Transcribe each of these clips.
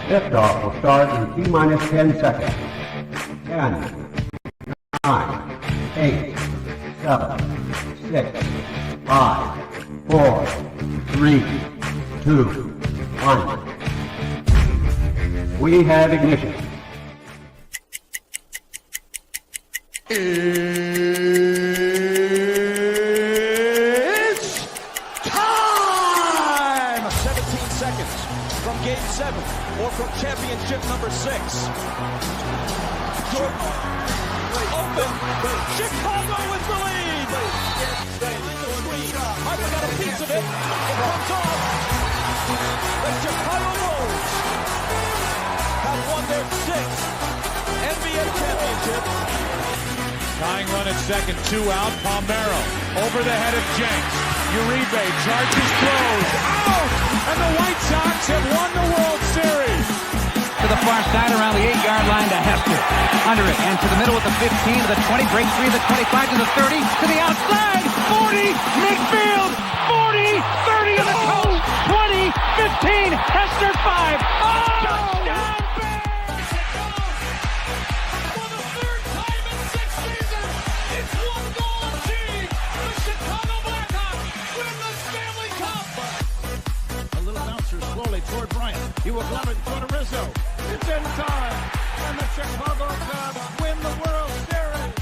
Liftoff will start in T-minus 10 seconds. 10, 9, 8, 7, 6, 5, 4, 3, 2, 1. We have ignition. It's time! 17 seconds from Game 7 or from championship number 6. Jordan, open. Chicago with the lead. Harper got a piece of it. It comes off. The Chicago Bulls have won their 6th NBA championship. Tying run at second, 2 out. Palmero over the head of Jenks. Uribe charges, throws. Out! And the White Sox have won the World Series. To the far side around the 8-yard line to Hester. Under it and to the middle with the 15 to the 20. Break 3 to the 25 to the 30 to the outside. 40 midfield. 40 30 in the coast. 20 15 Hester 5. Oh! Touchdown! Toward Bryant. He will glove it toward Rizzo. It's in time. And the Chicago Cubs win the World Series.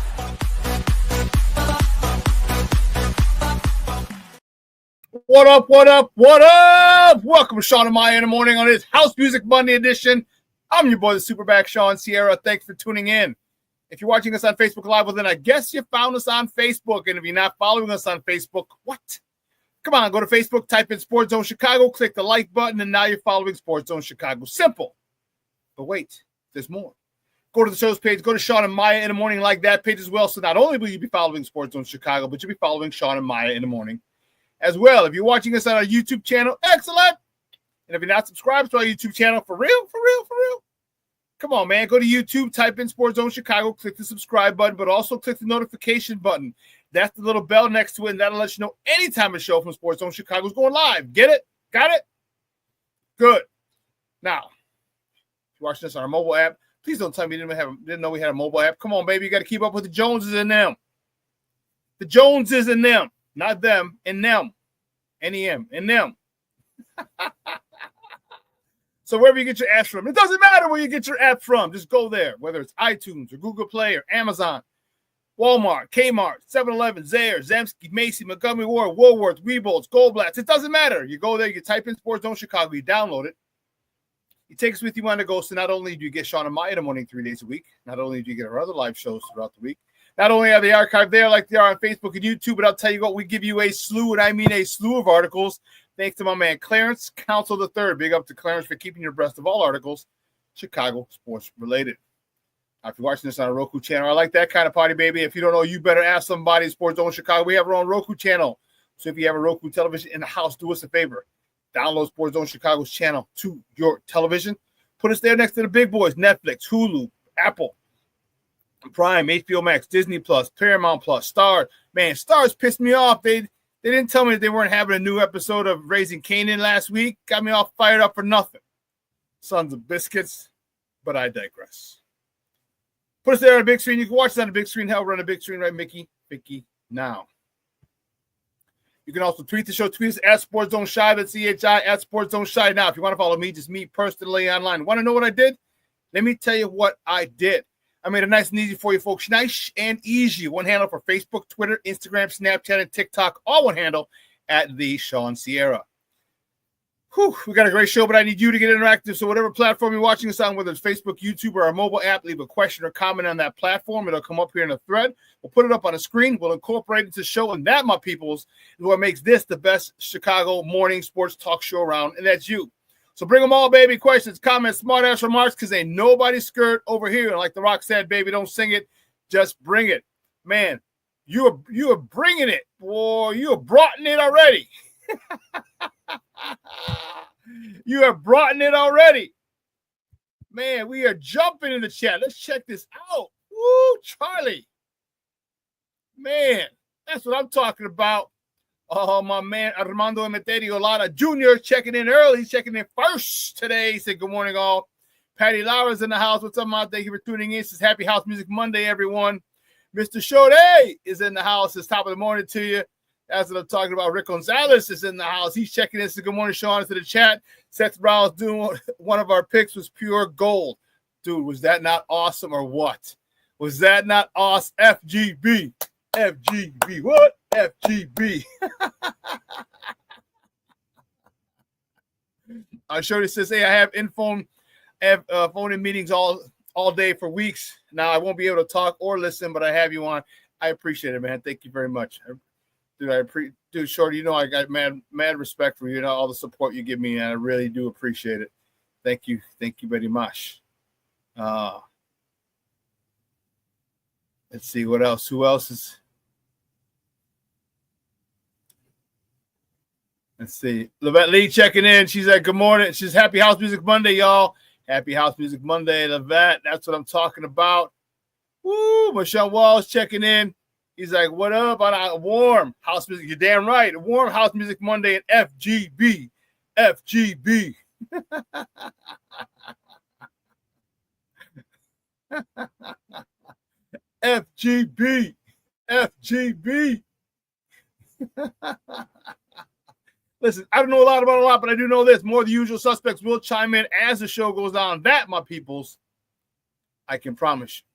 What up, what up, what up? Welcome to Shawn and Maya in the morning on this House Music Monday edition. I'm your boy, the SuperBack, Shawn Sierra. Thanks for tuning in. If you're watching us on Facebook Live, well, then I guess you found us on Facebook. And if you're not following us on Facebook, what? Come on, go to Facebook, type in Sports Zone Chicago, click the like button, and now you're following Sports Zone Chicago. Simple. But wait, there's more. Go to the show's page, go to Shawn and Maya in the morning, like that page as well. So not only will you be following Sports Zone Chicago, but you'll be following Shawn and Maya in the morning as well. If you're watching us on our YouTube channel, excellent. And if you're not subscribed to our YouTube channel, for real, come on, man. Go to YouTube, type in Sports Zone Chicago, click the subscribe button, but also click the notification button. That's the little bell next to it, and that'll let you know anytime a show from Sports Zone Chicago is going live. Get it? Got it? Good. Now, if you're watching this on our mobile app, please don't tell me you didn't know we had a mobile app. Come on, baby. You got to keep up with the Joneses and them. The Joneses and them. Not them, and them. N-E-M, and them. So wherever you get your apps from, it doesn't matter where you get your app from. Just go there, whether it's iTunes or Google Play or Amazon, Walmart, Kmart, 7-Eleven, Zayre, Zemsky, Macy, Montgomery Ward, Woolworth, Weebles, Goldblatts. It doesn't matter. You go there, you type in Sports Zone Chicago, you download it. You take us with you on the go. So not only do you get Shawn and Maya in the morning 3 days a week, not only do you get our other live shows throughout the week, not only are they archived there like they are on Facebook and YouTube, but I'll tell you what, we give you a slew, and I mean a slew of articles, thanks to my man Clarence Council III. Big up to Clarence for keeping you abreast of all articles Chicago sports related. Now, if you're watching this on a Roku channel, I like that kind of party, baby. If you don't know, you better ask somebody in Sports Zone Chicago. We have our own Roku channel. So if you have a Roku television in the house, do us a favor. Download Sports Zone Chicago's channel to your television. Put us there next to the big boys, Netflix, Hulu, Apple, Prime, HBO Max, Disney Plus, Paramount Plus, Star. Man, Stars pissed me off. They didn't tell me that they weren't having a new episode of Raising Kanan last week. Got me all fired up for nothing. Sons of biscuits, but I digress. Put us there on the big screen. You can watch it on the big screen. Hell, we're on the big screen, right, Mickey? Now. You can also tweet the show. Tweet us at Sports Zone Shy. That's CHI at Sports Zone Shy. Now, if you want to follow me, just me personally online. Want to know what I did? Let me tell you what I did. I made it nice and easy for you folks. Nice and easy. One handle for Facebook, Twitter, Instagram, Snapchat, and TikTok. All one handle at the Shawn Sierra. Whew, we got a great show, but I need you to get interactive. So whatever platform you're watching us on, whether it's Facebook, YouTube, or our mobile app, leave a question or comment on that platform. It'll come up here in a thread. We'll put it up on the screen. We'll incorporate it into the show. And that, my peoples, is what makes this the best Chicago morning sports talk show around. And that's you. So bring them all, baby. Questions, comments, smart-ass remarks, because ain't nobody skirt over here. And like The Rock said, baby, don't sing it. Just bring it. Man, you are bringing it. Boy, you are broughting it already. You have brought it already. Man, we are jumping in the chat. Let's check this out. Woo, Charlie. Man, that's what I'm talking about. Oh, my man, Armando Emeterio Lara Jr. checking in early. He's checking in first today. He said, good morning, all. Patty Laura's in the house. What's up, Mom? Thank you for tuning in. Says Happy House Music Monday, everyone. Mr. Shode is in the house. It's top of the morning to you. That's what I'm talking about. Rick Gonzalez is in the house. He's checking in. So good morning, Shawn, into the chat. Seth Brown's doing one of our picks was pure gold. Dude, was that not awesome or what? Was that not awesome? FGB. FGB. What? FGB. Shody says, hey, I have phone-in meetings all day for weeks. Now, I won't be able to talk or listen, but I have you on. I appreciate it, man. Thank you very much. Dude, Shorty, you know I got mad respect for you, all the support you give me, and I really do appreciate it. Thank you very much. Let's see what else. Who else is? Let's see. Levette Lee checking in. She's like, good morning. She's Happy House Music Monday, y'all. Happy House Music Monday, Levette. That's what I'm talking about. Woo! Michelle Walls checking in. He's like, what up? On a warm house music. You're damn right. A warm house music Monday at FGB. FGB. FGB. FGB. Listen, I don't know a lot about a lot, but I do know this. More of the usual suspects will chime in as the show goes on. That, my peoples, I can promise you.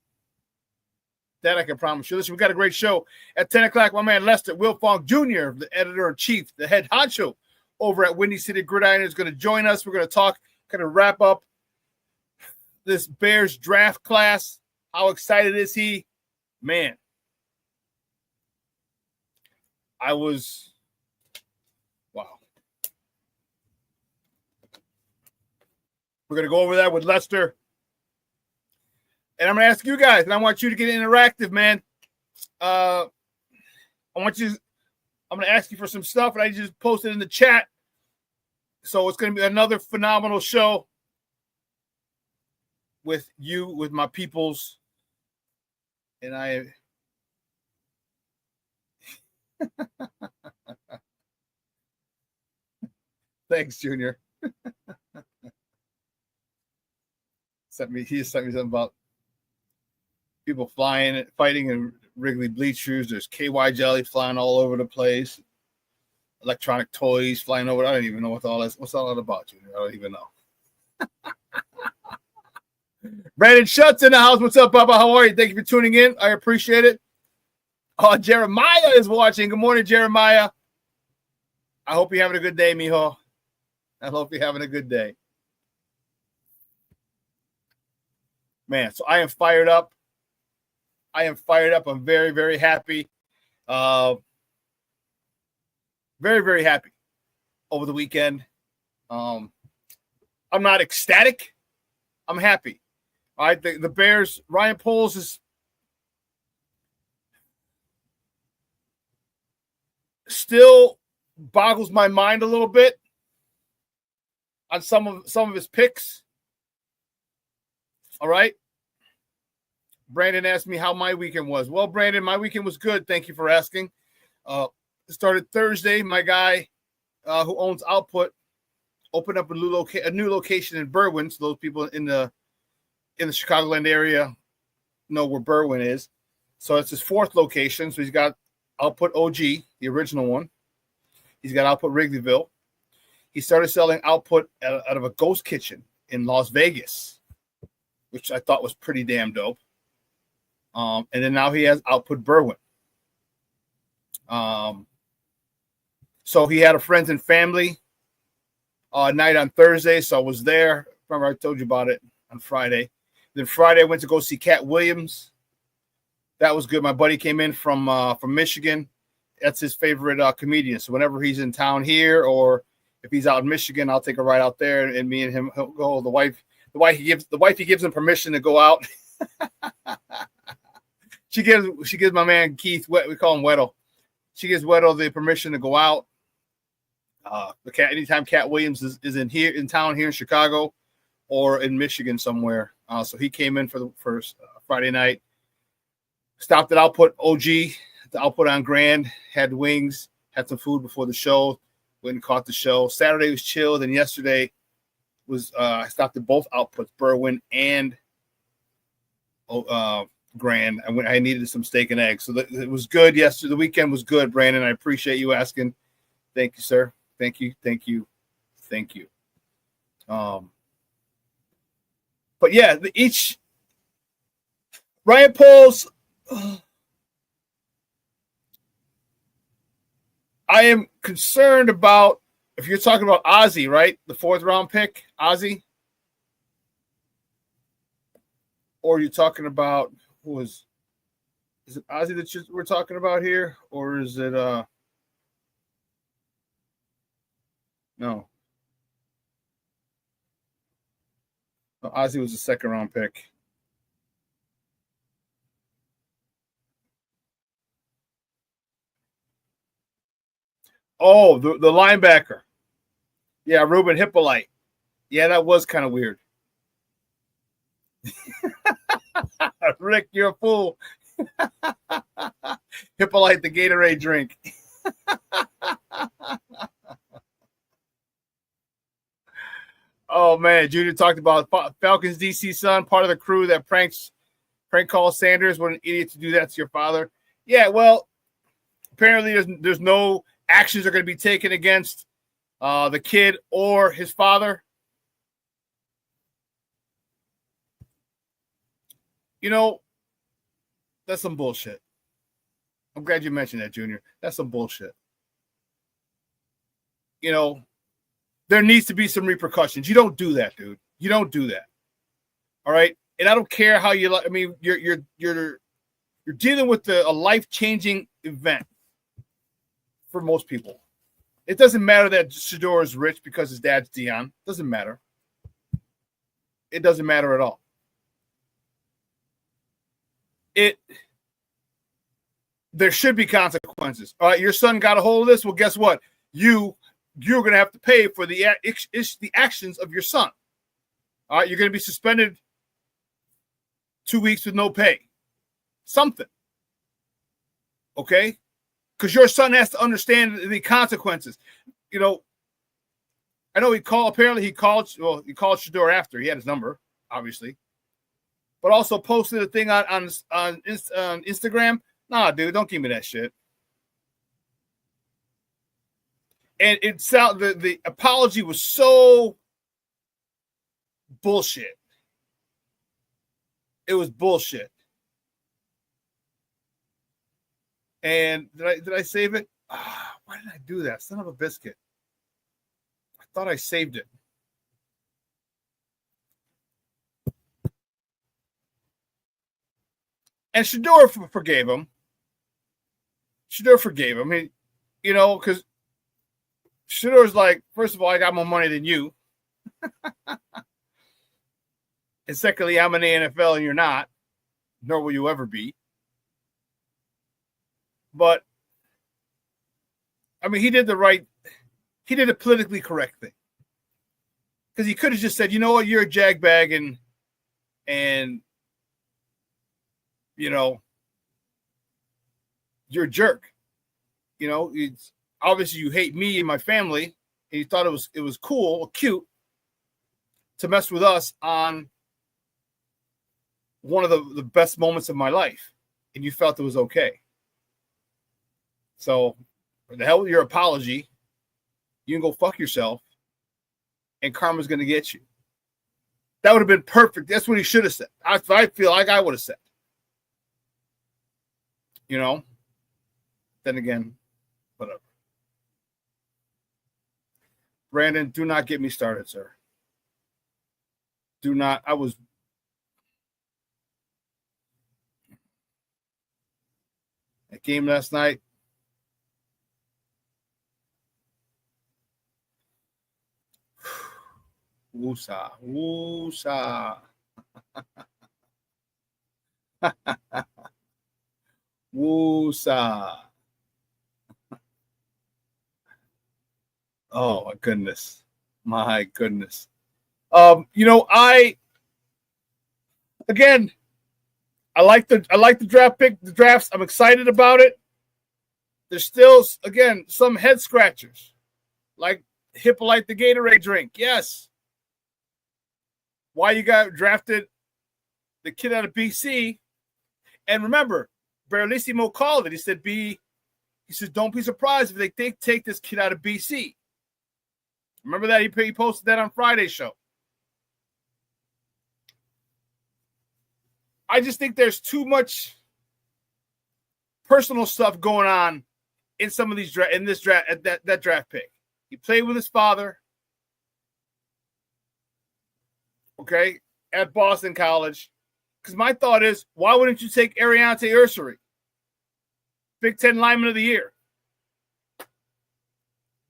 That I can promise you. Listen, we got a great show. At 10 o'clock, my man Lester Wiltfong Jr., the editor-in-chief, the head honcho over at Windy City Gridiron, is going to join us. We're going to talk, kind of wrap up this Bears draft class. How excited is he? Man. Wow. We're going to go over that with Lester. And I'm going to ask you guys, and I want you to get interactive, man. I'm going to ask you for some stuff, and I just posted in the chat. So it's going to be another phenomenal show with you, with my peoples. And I... Thanks, Junior. He sent me something about people fighting in Wrigley bleachers. There's KY jelly flying all over the place. Electronic toys flying over. I don't even know what's all that about, Junior. I don't even know. Brandon Schutz in the house. What's up, Bubba? How are you? Thank you for tuning in. I appreciate it. Jeremiah is watching. Good morning, Jeremiah. I hope you're having a good day, mijo. I hope you're having a good day. Man, so I am fired up. I'm very, very happy. Very, very happy over the weekend. I'm not ecstatic. I'm happy. All right, the Bears, Ryan Poles is still boggles my mind a little bit on some of his picks. All right. Brandon asked me how my weekend was. Well, Brandon, my weekend was good. Thank you for asking. Started Thursday. My guy who owns Output opened up a new location in Berwyn. So those people in the Chicagoland area know where Berwyn is. So it's his fourth location. So he's got Output OG, the original one. He's got Output Wrigleyville. He started selling Output out of a ghost kitchen in Las Vegas, which I thought was pretty damn dope. And then now he has Output Berwyn. So he had a friends and family night on Thursday, so I was there. Remember, I told you about it on Friday. Then Friday, I went to go see Cat Williams. That was good. My buddy came in from Michigan. That's his favorite comedian. So whenever he's in town here, or if he's out in Michigan, I'll take a ride out there, and me and him he'll go. The wife he gives him permission to go out. She gives my man Keith, we call him Weddle. She gives Weddle the permission to go out. Anytime Cat Williams is in town here in Chicago or in Michigan somewhere. So he came in for the first Friday night. Stopped at Output OG, the Output on Grand, had wings, had some food before the show, went and caught the show. Saturday was chill. Then yesterday was I stopped at both outputs, Berwyn and Grand. I needed some steak and eggs, so it was good yesterday. The weekend was good, Brandon. I appreciate you asking. Thank you, sir. Thank you. But yeah, each Ryan Poles. I am concerned about if you're talking about Ozzy, right? The 4th round pick, Ozzy. Or you're talking about is it Ozzy that we're talking about here? Or is it no. No, Ozzy was a 2nd round pick. Oh, the linebacker. Yeah, Ruben Hippolyte. Yeah, that was kind of weird. Rick, you're a fool. Hippolyte, the Gatorade drink. Oh, man. Junior talked about Falcons DC son, part of the crew that prank calls Sanders. What an idiot to do that to your father. Yeah, well, apparently there's no actions are going to be taken against the kid or his father. You know, that's some bullshit. I'm glad you mentioned that, Junior. That's some bullshit. You know, there needs to be some repercussions. You don't do that, dude. You don't do that. All right? And I don't care how you I mean, you're dealing with a life-changing event for most people. It doesn't matter that Shador is rich because his dad's Dion. Doesn't matter. It doesn't matter at all. There should be consequences. All right, your son got a hold of this. Well, guess what? You're going to have to pay for the actions of your son. All right, you're going to be suspended 2 weeks with no pay. Something. Okay? Because your son has to understand the consequences. You know, I know he called Shador after. He had his number, obviously. But also posted a thing on Instagram. Nah, dude, don't give me that shit. And the apology was so bullshit. It was bullshit. And did I save it? Why did I do that? Son of a biscuit. I thought I saved it. And Shador forgave him. You know, because Shador's like, first of all, I got more money than you. And secondly, I'm in the NFL and you're not, nor will you ever be. But, I mean, he did the politically correct thing. Because he could have just said, you know what, you're a jagbag and you know, you're a jerk. You know, it's obviously you hate me and my family, and you thought it was cool or cute to mess with us on one of the best moments of my life, and you felt it was okay. So, the hell with your apology. You can go fuck yourself, and karma's going to get you. That would have been perfect. That's what he should have said. I feel like I would have said. You know, then again, whatever. Brandon, do not get me started, sir. Do not. That game last night. Woosa. Woosa. Oh my goodness. My goodness. You know, I like the draft pick, the drafts. I'm excited about it. There's still, again, some head scratchers. Like Hippolyte the Gatorade drink. Yes. why you got drafted the kid out of BC. And remember, Barrelissimo called it. He said, he says, don't be surprised if they take this kid out of BC. Remember that? He posted that on Friday's show. I just think there's too much personal stuff going on in some of these that draft pick. He played with his father, okay, at Boston College. Because my thought is, why wouldn't you take Ariante Ursary, Big Ten Lineman of the Year?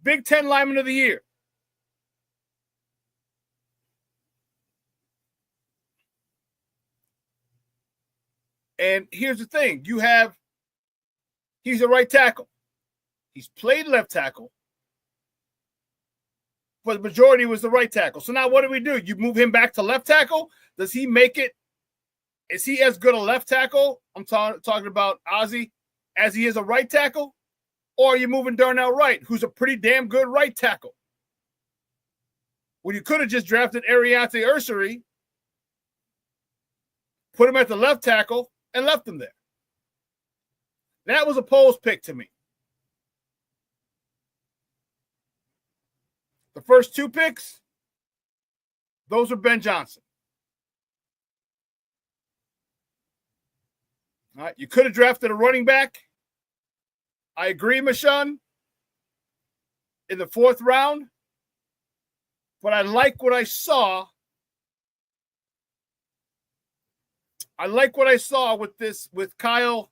Big Ten Lineman of the Year. And here's the thing. He's a right tackle. He's played left tackle. But the majority was the right tackle. So now what do we do? You move him back to left tackle? Does he make it? Is he as good a left tackle? I'm talking about Ozzie as he is a right tackle? Or are you moving Darnell Wright, who's a pretty damn good right tackle? Well, you could have just drafted Ariante Ursary, put him at the left tackle, and left him there. That was a Poles pick to me. The first two picks, those were Ben Johnson. All right, you could have drafted a running back. I agree, Shawn, in the 4th round. But I like what I saw. I like what I saw with Kyle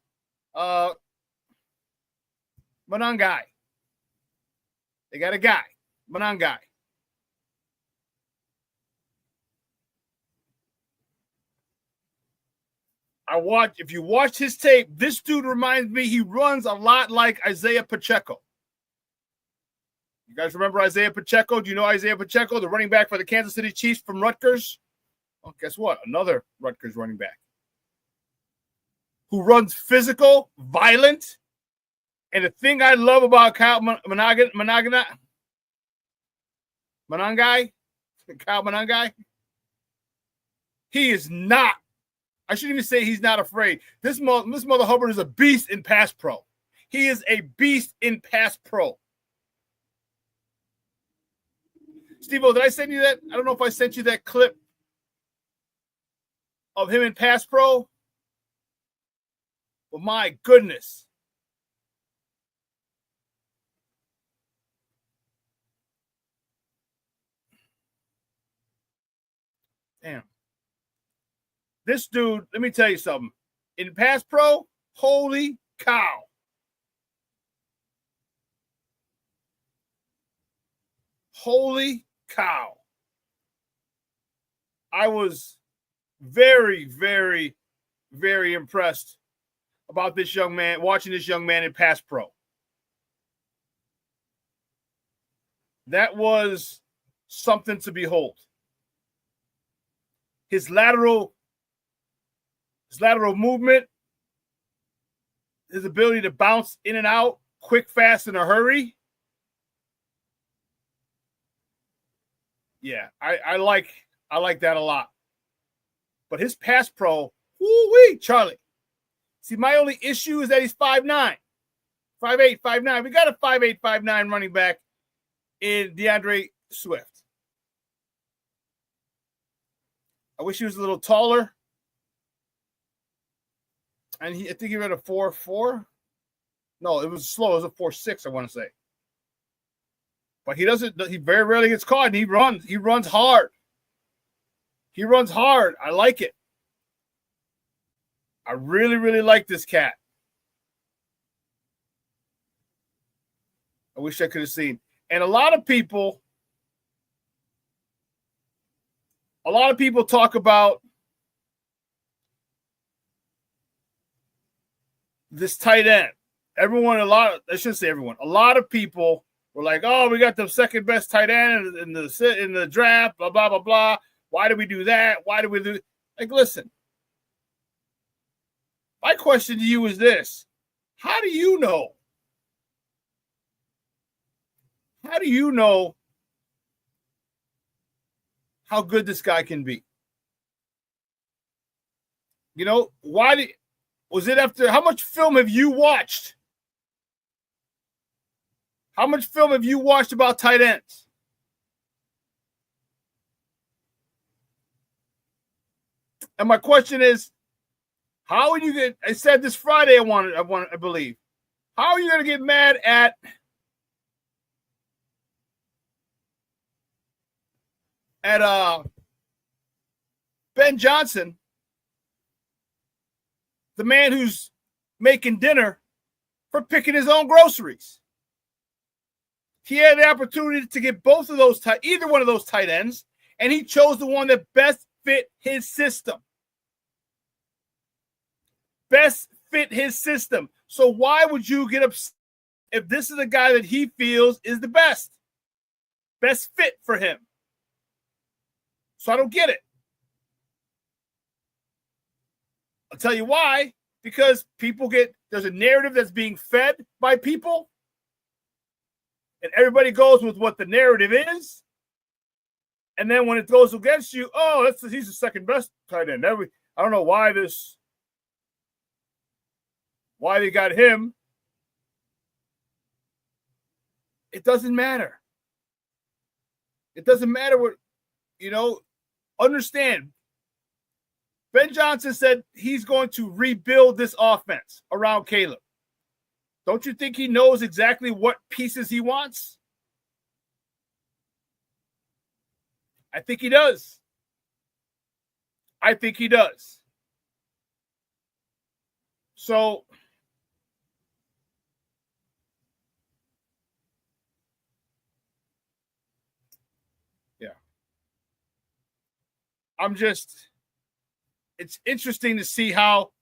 Monangai. They got a guy, Monangai. If you watch his tape, this dude reminds me, he runs a lot like Isaiah Pacheco. You guys remember Isaiah Pacheco? Do you know Isaiah Pacheco, the running back for the Kansas City Chiefs from Rutgers? Well, guess what? Another Rutgers running back who runs physical, violent. And the thing I love about Kyle Monangai, he is not, I shouldn't even say he's not afraid. This Mother Hubbard is a beast in pass pro. He is a beast in pass pro. Steve-O, did I send you that? I don't know if I sent you that clip of him in pass pro. But my goodness. Damn. This dude, let me tell you something. In pass pro, holy cow. Holy cow. I was very, very, very impressed about this young man, watching this young man in pass pro. That was something to behold. His lateral movement, his ability to bounce in and out quick, fast, in a hurry. Yeah, I like that a lot. But his pass pro, woo-wee, Charlie. See, my only issue is that he's 5'9", 5'8", 5'9". We got a 5'8", 5'9" running back in DeAndre Swift. I wish he was a little taller. And I think he ran a 4.4. No, it was slow. It was a 4.6, I want to say. But he very rarely gets caught, and he runs hard. He runs hard. I like it. I really, really like this cat. I wish I could have seen. And a lot of people talk about this tight end. A lot of people were like, oh, we got the second best tight end in the draft, blah, blah, blah, blah. Why do we do that? Why do we do? Like, listen. My question to you is this. How do you know? How do you know how good this guy can be? Was it after, how much film have you watched? How much film have you watched about tight ends? And my question is, how are you going to, I said this Friday, I believe, how are you going to get mad at Ben Johnson, the man who's making dinner, for picking his own groceries? He had the opportunity to get either one of those tight ends, and he chose the one that best fit his system. Best fit his system. So why would you get upset if this is the guy that he feels is the best fit for him? So I don't get it. I'll tell you why. Because there's a narrative that's being fed by people, and everybody goes with what the narrative is. And then when it goes against you, he's the second best tight end. I don't know why they got him. It doesn't matter. It doesn't matter what, understand. Ben Johnson said he's going to rebuild this offense around Caleb. Don't you think he knows exactly what pieces he wants? I think he does. So, yeah. It's interesting to see how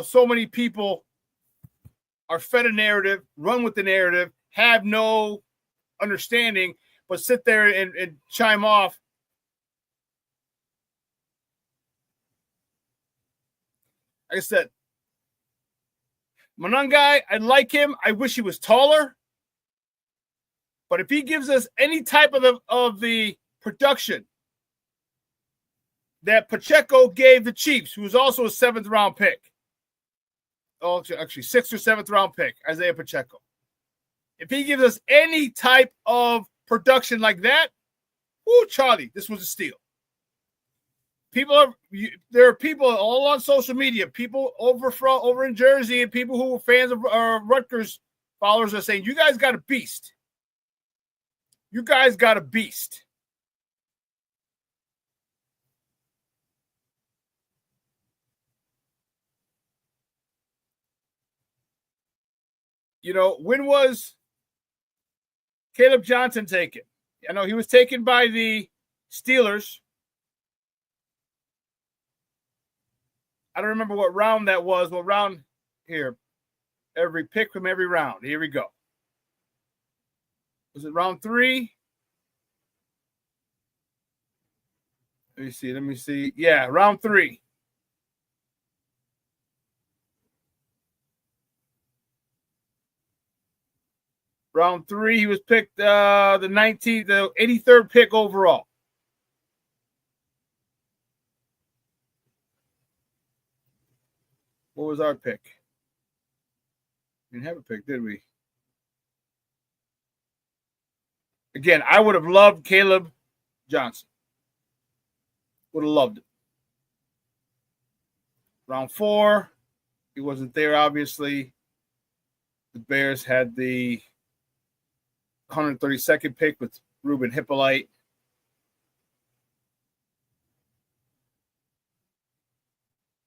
so many people are fed a narrative, run with the narrative, have no understanding, but sit there and chime off. Like I said, Manungai, I like him. I wish he was taller. But if he gives us any type of the production that Pacheco gave the Chiefs, who was also a 7th round pick. Oh, actually, 6th or 7th round pick, Isaiah Pacheco. If he gives us any type of production like that, Charlie, this was a steal. There are people all on social media, people over in Jersey, and people who were fans of Rutgers followers are saying, you guys got a beast. You guys got a beast. When was Caleb Johnson taken? I know he was taken by the Steelers. I don't remember what round that was. What round here? Every pick from every round. Here we go. Was it round 3? Let me see. Yeah, round 3. Round 3, he was picked the 83rd pick overall. What was our pick? We didn't have a pick, did we? Again, I would have loved Caleb Johnson. Would have loved it. Round 4, he wasn't there, obviously. The Bears had the 132nd pick with Ruben Hippolyte.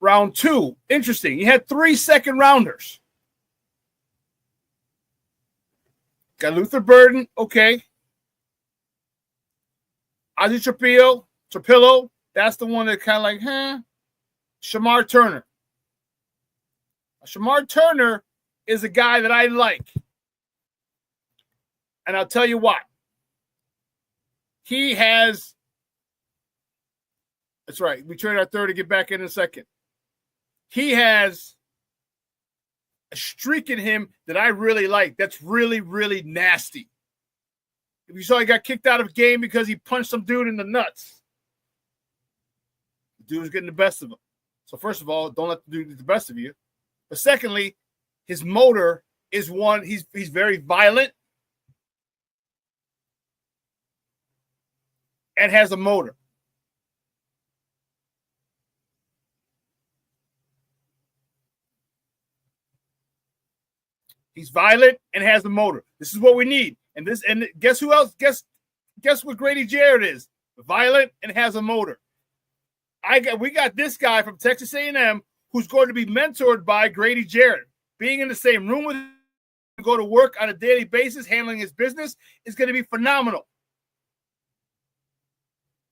Round 2, interesting. He had 3 second-rounders. Got Luther Burden, okay. Ozzie Trapillo, that's the one that kind of like, Shamar Turner. Shamar Turner is a guy that I like. And I'll tell you why. That's right. We trade our third to get back in a second. He has a streak in him that I really like. That's really, really nasty. If you saw, he got kicked out of a game because he punched some dude in the nuts. dude's getting the best of him. So first of all, don't let the dude get the best of you. But secondly, his motor is one. He's very violent and has a motor. He's violent and has a motor. This is what we need. And guess who else? Guess what Grady Jarrett is? Violent and has a motor. We got this guy from Texas A&M who's going to be mentored by Grady Jarrett. Being in the same room with him, go to work on a daily basis, handling his business is going to be phenomenal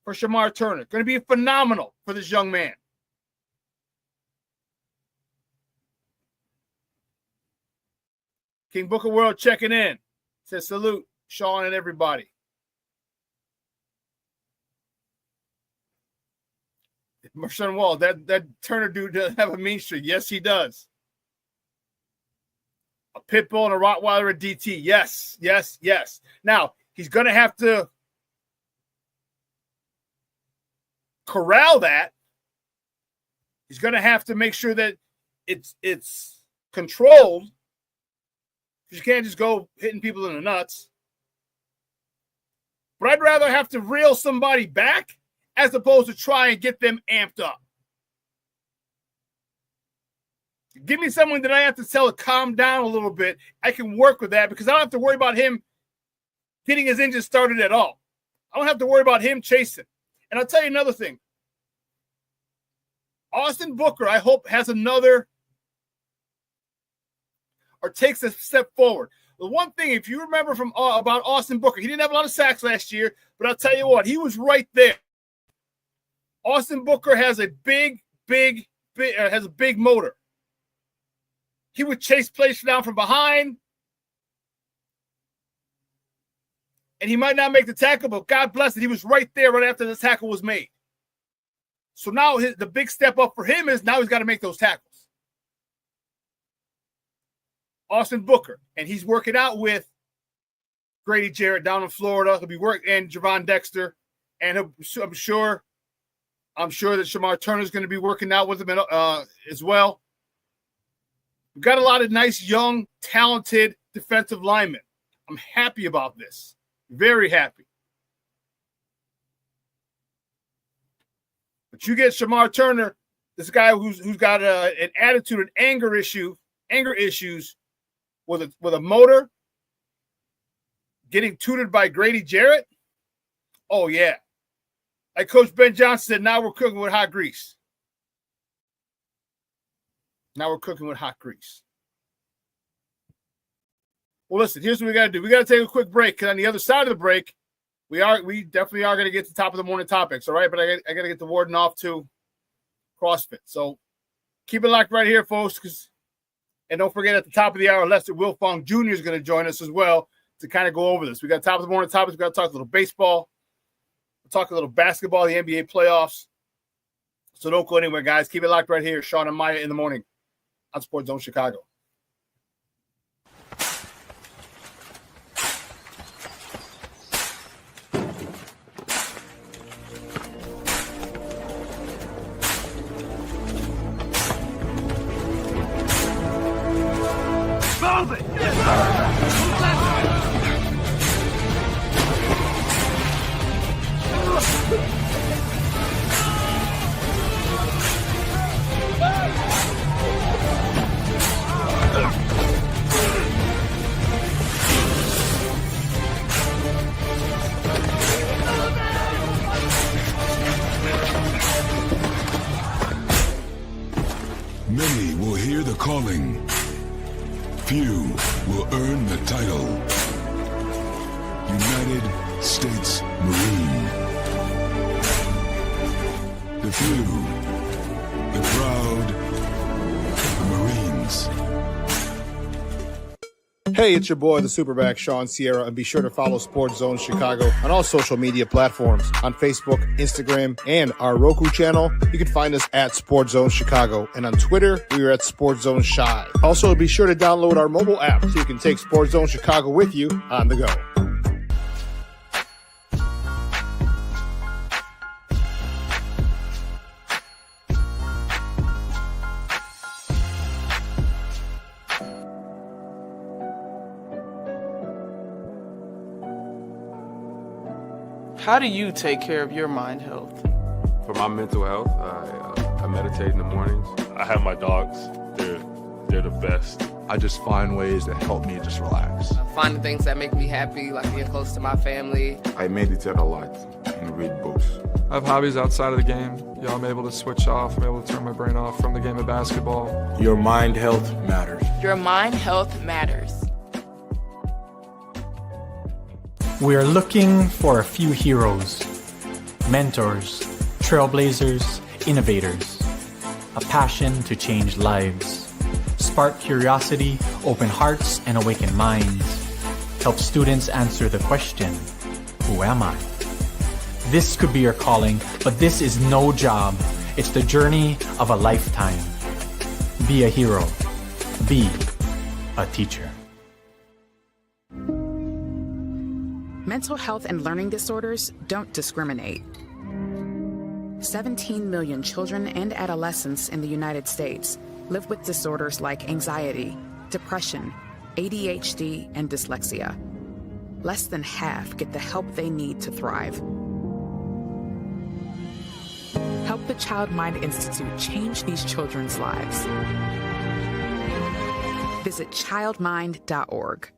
for Shamar Turner. Going to be phenomenal for this young man. King Booker World checking in. Says salute, Shawn and everybody. Marshawn Wall, that Turner dude does have a mean streak. Yes, he does. A pit bull and a Rottweiler at DT. Yes, yes, yes. Now, he's going to have to corral that. He's going to have to make sure that it's controlled. You can't just go hitting people in the nuts. But I'd rather have to reel somebody back as opposed to try and get them amped up. Give me someone that I have to tell to calm down a little bit. I can work with that because I don't have to worry about him getting his engine started at all. I don't have to worry about him chasing. And I'll tell you another thing. Austin Booker, I hope, has another or takes a step forward. The one thing, if you remember from about Austin Booker, he didn't have a lot of sacks last year, but I'll tell you what, he was right there. Austin Booker has a big motor. He would chase plays down from behind, and he might not make the tackle, but God bless it, he was right there right after the tackle was made. So now the big step up for him is now he's got to make those tackles. Austin Booker, and he's working out with Grady Jarrett down in Florida. He'll be working, and Gervon Dexter, and I'm sure that Shamar Turner is going to be working out with him as well. We've got a lot of nice, young, talented defensive linemen. I'm happy about this. Very happy. But you get Shamar Turner, this guy who's got an attitude and anger issues with a motor, getting tutored by Grady Jarrett. Oh, yeah. Like Coach Ben Johnson said, now we're cooking with hot grease. Now we're cooking with hot grease. Well, listen, here's what we got to do. We got to take a quick break, because on the other side of the break, we definitely are going to get to the top of the morning topics, all right? But I got to get the warden off to CrossFit. So keep it locked right here, folks, and don't forget, at the top of the hour, Lester Wiltfong Jr. is going to join us as well to kind of go over this. We got top of the morning topics. We got to talk a little baseball. We'll talk a little basketball, the NBA playoffs. So don't go anywhere, guys. Keep it locked right here. Shawn and Maya in the morning on Sports Zone Chicago. Move it! Many will hear the calling. Few will earn the title. United States Marine. The few, the proud, the Marines. Hey, it's your boy, the SuperBack, Shawn Sierra, and be sure to follow Sports Zone Chicago on all social media platforms, on Facebook, Instagram, and our Roku channel. You can find us at Sports Zone Chicago, and on Twitter, we are at Sports Zone Shy. Also, be sure to download our mobile app so you can take Sports Zone Chicago with you on the go. How do you take care of your mind health? For my mental health, I meditate in the mornings. I have my dogs. They're the best. I just find ways that help me just relax. Finding things that make me happy, like being close to my family. I meditate a lot and read books. I have hobbies outside of the game. I'm able to switch off. I'm able to turn my brain off from the game of basketball. Your mind health matters. Your mind health matters. We are looking for a few heroes, mentors, trailblazers, innovators, a passion to change lives, spark curiosity, open hearts, and awaken minds, help students answer the question, who am I? This could be your calling, but this is no job. It's the journey of a lifetime. Be a hero. Be a teacher. Mental health and learning disorders don't discriminate. 17 million children and adolescents in the United States live with disorders like anxiety, depression, ADHD, and dyslexia. Less than half get the help they need to thrive. Help the Child Mind Institute change these children's lives. Visit childmind.org.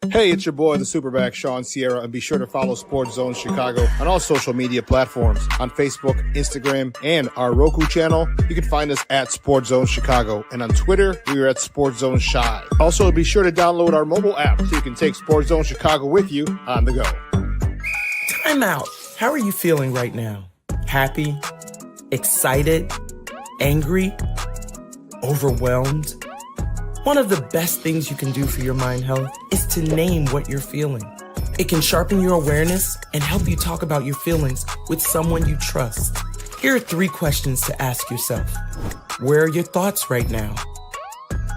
Hey, it's your boy, the SuperBack, Shawn Sierra, and be sure to follow Sports Zone Chicago on all social media platforms, on Facebook, Instagram, and our Roku channel. You can find us at Sports Zone Chicago, and on Twitter, we are at Sports Zone Shy. Also, be sure to download our mobile app so you can take Sports Zone Chicago with you on the go. Time out. How are you feeling right now? Happy? Excited? Angry? Overwhelmed? One of the best things you can do for your mind health is to name what you're feeling. It can sharpen your awareness and help you talk about your feelings with someone you trust. Here are 3 questions to ask yourself. Where are your thoughts right now?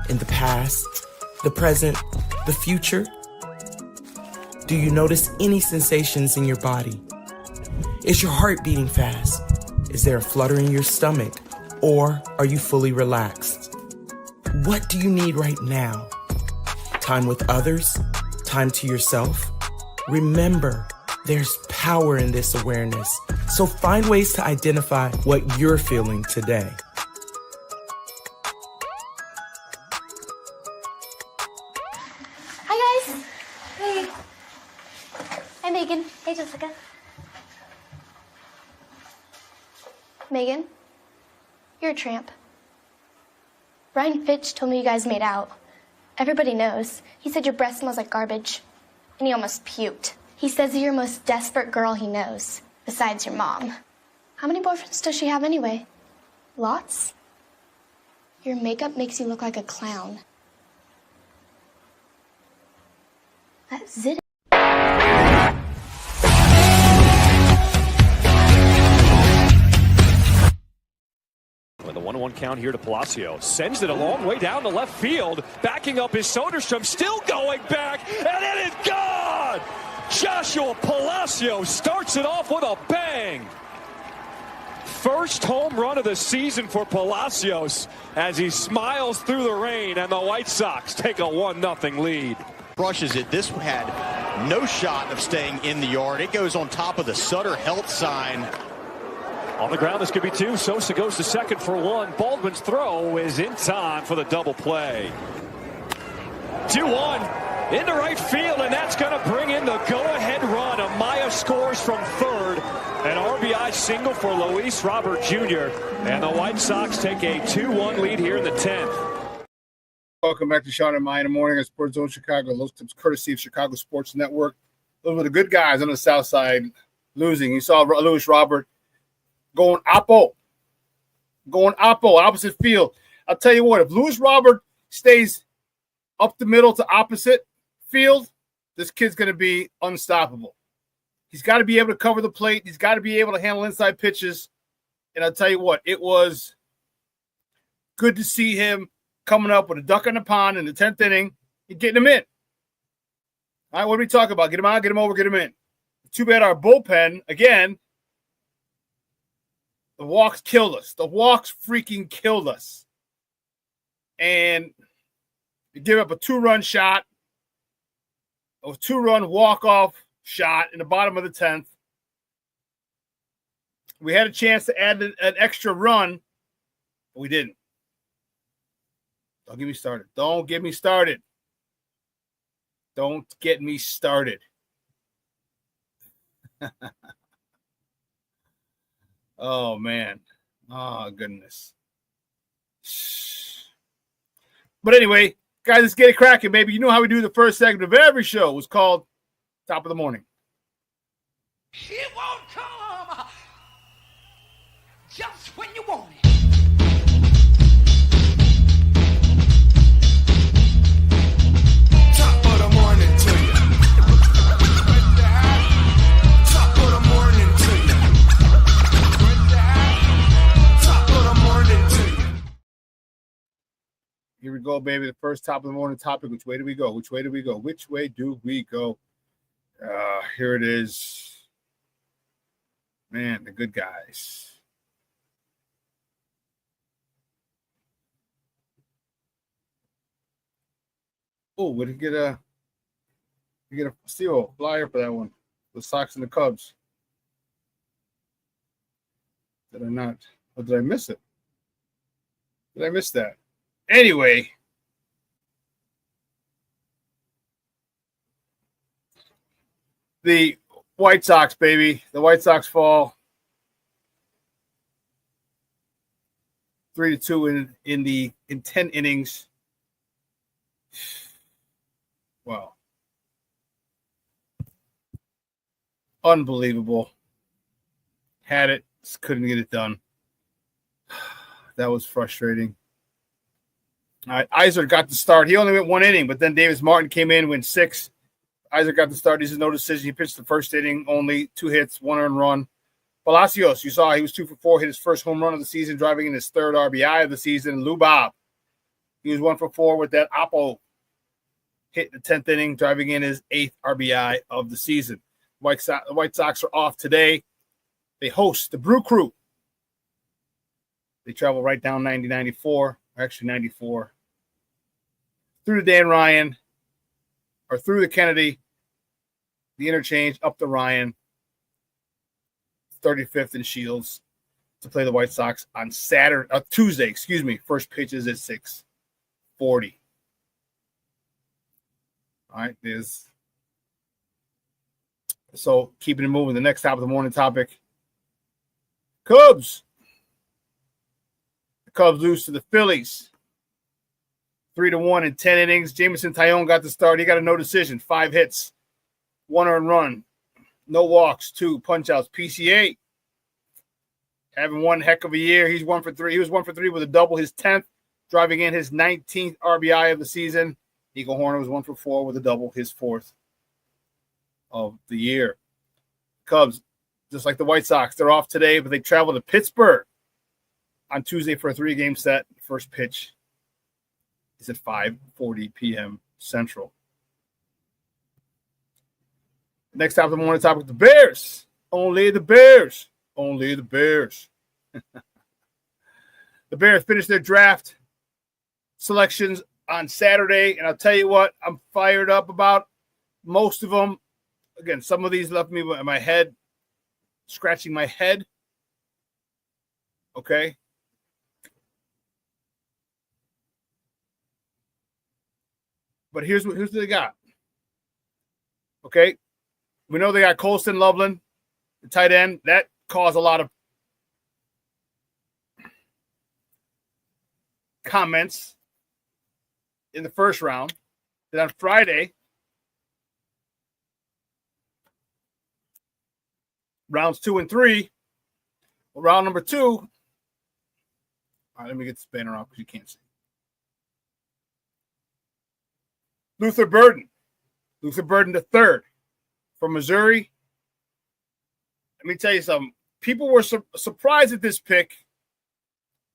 In the past, the present, the future? Do you notice any sensations in your body? Is your heart beating fast? Is there a flutter in your stomach? Or are you fully relaxed? What do you need right now? Time with others? Time to yourself? Remember, there's power in this awareness. So find ways to identify what you're feeling today. Hi, guys. Hey. Hi, Megan. Hey, Jessica. Megan, you're a tramp. Ryan Fitch told me you guys made out. Everybody knows. He said your breath smells like garbage. And he almost puked. He says you're the most desperate girl he knows, besides your mom. How many boyfriends does she have anyway? Lots? Your makeup makes you look like a clown. That zit. With a 1-1 count here to Palacio. Sends it a long way down to left field. Backing up is Soderstrom. Still going back. And it is gone! Joshua Palacio starts it off with a bang. First home run of the season for Palacios as he smiles through the rain, and the White Sox take a 1-0 lead. Brushes it. This had no shot of staying in the yard. It goes on top of the Sutter Health sign. On the ground, this could be 2. Sosa goes to second for 1. Baldwin's throw is in time for the double play. 2-1 into right field, and that's going to bring in the go-ahead run. Amaya scores from third. An RBI single for Luis Robert Jr. And the White Sox take a 2-1 lead here in the 10th. Welcome back to Shawn and Maya in the morning on Sports Zone Chicago. Those tips courtesy of Chicago Sports Network. Those were the good guys on the south side losing. You saw Luis Robert going opposite field. I'll tell you what, if Luis Robert stays up the middle to opposite field, this kid's going to be unstoppable. He's got to be able to cover the plate. He's got to be able to handle inside pitches. And I'll tell you what, it was good to see him coming up with a duck in the pond in the 10th inning and getting him in. All right, what are we talking about? Get him out, get him over, get him in. Too bad our bullpen, again, the walks killed us. The walks freaking killed us. And you give up a 2-run shot. a 2-run walk-off shot in the bottom of the 10th. We had a chance to add an extra run, but we didn't. Don't get me started. Don't get me started. Don't get me started. Oh, man. Oh, goodness. But anyway, guys, let's get it cracking, baby. You know how we do the first segment of every show. It was called Top of the Morning. It won't come just when you want it. Top of the morning to you. Top of the morning to you. Top of the morning to you. Here we go, baby. The first top of the morning topic. Which way do we go? Which way do we go? Which way do we go? Here it is. Man, the good guys. Oh, we did get a steal flyer for that one. The Sox and the Cubs. Did I not? Or did I miss it? Did I miss that? Anyway. The White Sox, baby. The White Sox fall 3-2 in 10 innings. Wow. Unbelievable. Had it, just couldn't get it done. That was frustrating. All right, Eisner got the start. He only went 1 inning, but then Davis Martin came in, went 6. Eisner got the start. He's no decision. He pitched the first inning, only 2 hits, 1 earned run. Palacios, you saw he was 2 for 4, hit his first home run of the season, driving in his 3rd RBI of the season. Lou Bob, he was 1 for 4 with that Oppo hit in the 10th inning, driving in his 8th RBI of the season. The White Sox are off today. They host the Brew Crew. They travel right down 94, actually 94, through the Dan Ryan, or through the Kennedy, the interchange, up the Ryan, 35th and Shields, to play the White Sox on Tuesday. First pitch is at 6:40. All right, so keeping it moving. The next top of the morning topic. Cubs. The Cubs lose to the Phillies. 3-1 in 10 innings. Jameson Taillon got the start. He got a no decision. 5 hits. 1 earned run. No walks. 2 punch-outs. PCA having one heck of a year. He's 1 for 3. He was 1 for 3 with a double, his 10th, driving in his 19th RBI of the season. Eagle Horner was 1 for 4 with a double, his 4th of the year. Cubs, just like the White Sox, they're off today, but they travel to Pittsburgh on Tuesday for a 3-game set. First pitch is at 5:40 p.m. Central. Next top of the morning topic, the Bears. Only the Bears. Only the Bears. The Bears finished their draft selections on Saturday, and I'll tell you what, I'm fired up about most of them. Again, some of these left me in my head, scratching my head. Okay. But here's what they got. Okay. We know they got Colston Loveland, the tight end. That caused a lot of comments in the first round. Then on Friday, rounds 2 and 3, round number 2. All right, let me get this banner off because you can't see. Luther Burden the third from Missouri. Let me tell you something. People were surprised at this pick.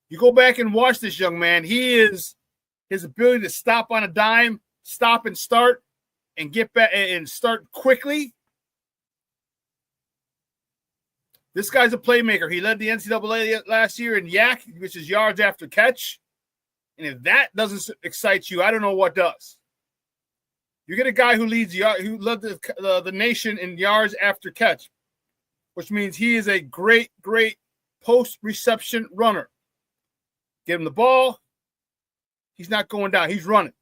You go back and watch this young man. His ability to stop on a dime, stop and start, and get back and start quickly. This guy's a playmaker. He led the NCAA last year in YAC, which is yards after catch. And if that doesn't excite you, I don't know what does. You get a guy who leads who led the nation in yards after catch, which means he is a great post-reception runner. Give him the ball. He's not going down. He's running.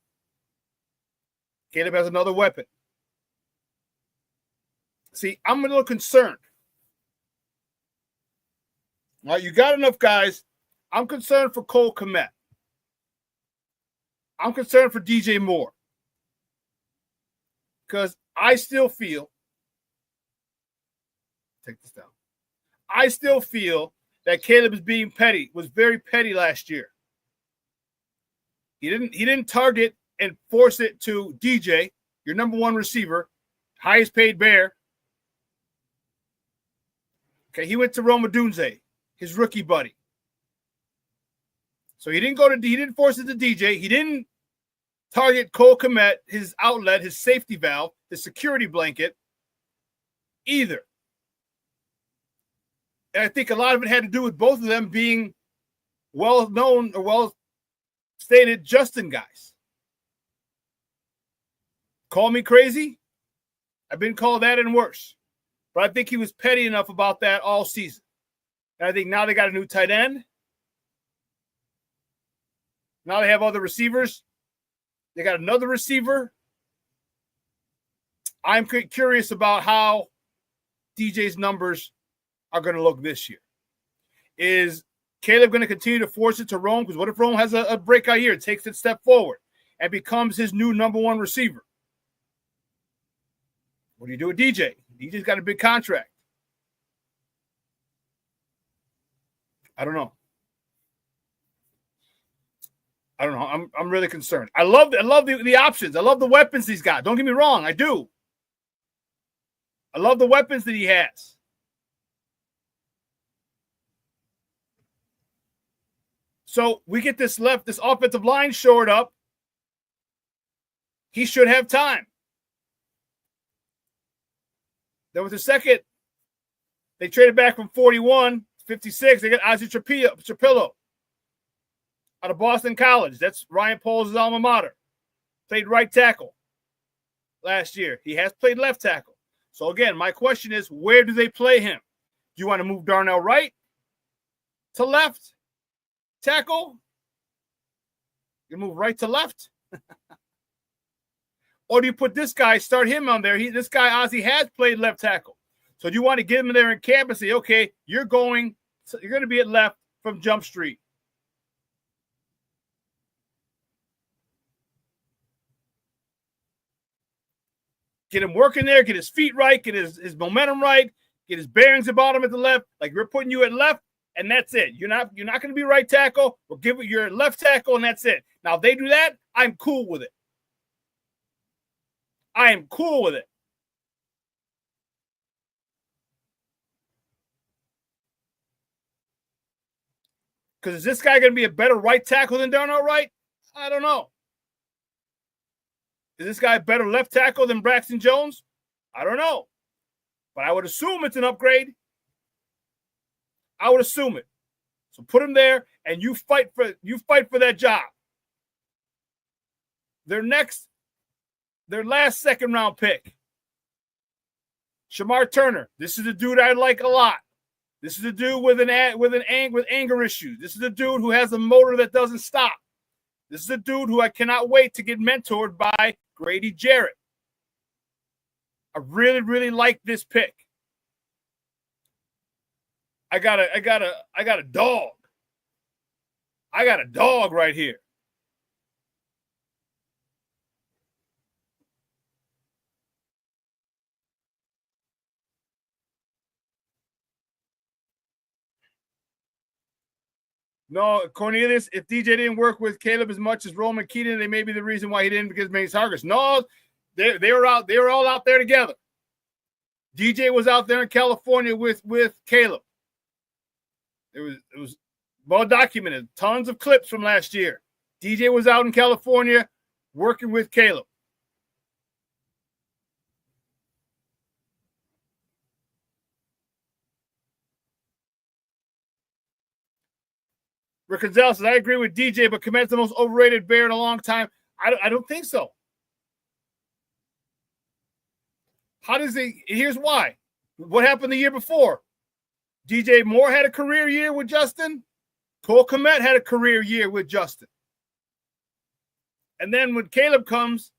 Caleb has another weapon. See, I'm a little concerned. All right, you got enough guys. I'm concerned for Cole Kmet. I'm concerned for DJ Moore. Because I still feel, take this down. I still feel that Caleb is being petty, was very petty last year. He didn't target and force it to DJ, your number one receiver, highest paid Bear. Okay, he went to Rome Odunze, his rookie buddy. So he didn't force it to DJ. He didn't target Cole Kmet, his outlet, his safety valve, his security blanket, either. And I think a lot of it had to do with both of them being well-known or well-stated Justin guys. Call me crazy. I've been called that and worse. But I think he was petty enough about that all season. And I think now they got a new tight end. Now they have other receivers. They got another receiver. I'm curious about how DJ's numbers are going to look this year. Is Caleb going to continue to force it to Rome? Because what if Rome has a breakout year, takes a step forward, and becomes his new number one receiver? What do you do with DJ? DJ's got a big contract. I don't know. I'm really concerned. I love the options. I love the weapons he's got. Don't get me wrong. I do. I love the weapons that he has. So we get this offensive line shored up. He should have time. There was a second. They traded back from 41 to 56. They got Ozzie Trapillo out of Boston College. That's Ryan Poles' alma mater. Played right tackle last year. He has played left tackle. So again, my question is, where do they play him? Do you want to move Darnell Wright to left tackle? You move right to left? Or do you put this guy, start him on there? This guy, Ozzie, has played left tackle. So do you want to get him there in camp and say, okay, you're going to be at left from Jump Street? Get him working there, get his feet right, get his momentum right, get his bearings about him at the left. Like, we're putting you at left, and that's it. You're not going to be right tackle. We'll give it your left tackle, and that's it. Now, if they do that, I'm cool with it. I am cool with it. Because is this guy going to be a better right tackle than Darnell Wright? I don't know. Is this guy a better left tackle than Braxton Jones? I don't know. But I would assume it's an upgrade. I would assume it. So put him there and you fight for that job. Their last second round pick, Shamar Turner. This is a dude I like a lot. This is a dude with anger issues. This is a dude who has a motor that doesn't stop. This is a dude who I cannot wait to get mentored by Grady Jarrett. I really, really like this pick. I got a dog. I got a dog right here. No, Cornelius, if DJ didn't work with Caleb as much as Roman Keaton, they may be the reason why he didn't get as many targets. No, they were all out there together. DJ was out there in California with Caleb. It was well documented. Tons of clips from last year. DJ was out in California working with Caleb. Rick Gonzalez says, I agree with DJ, but Kmet's the most overrated Bear in a long time. I don't think so. Here's why. What happened the year before? DJ Moore had a career year with Justin. Cole Kmet had a career year with Justin. And then when Caleb comes,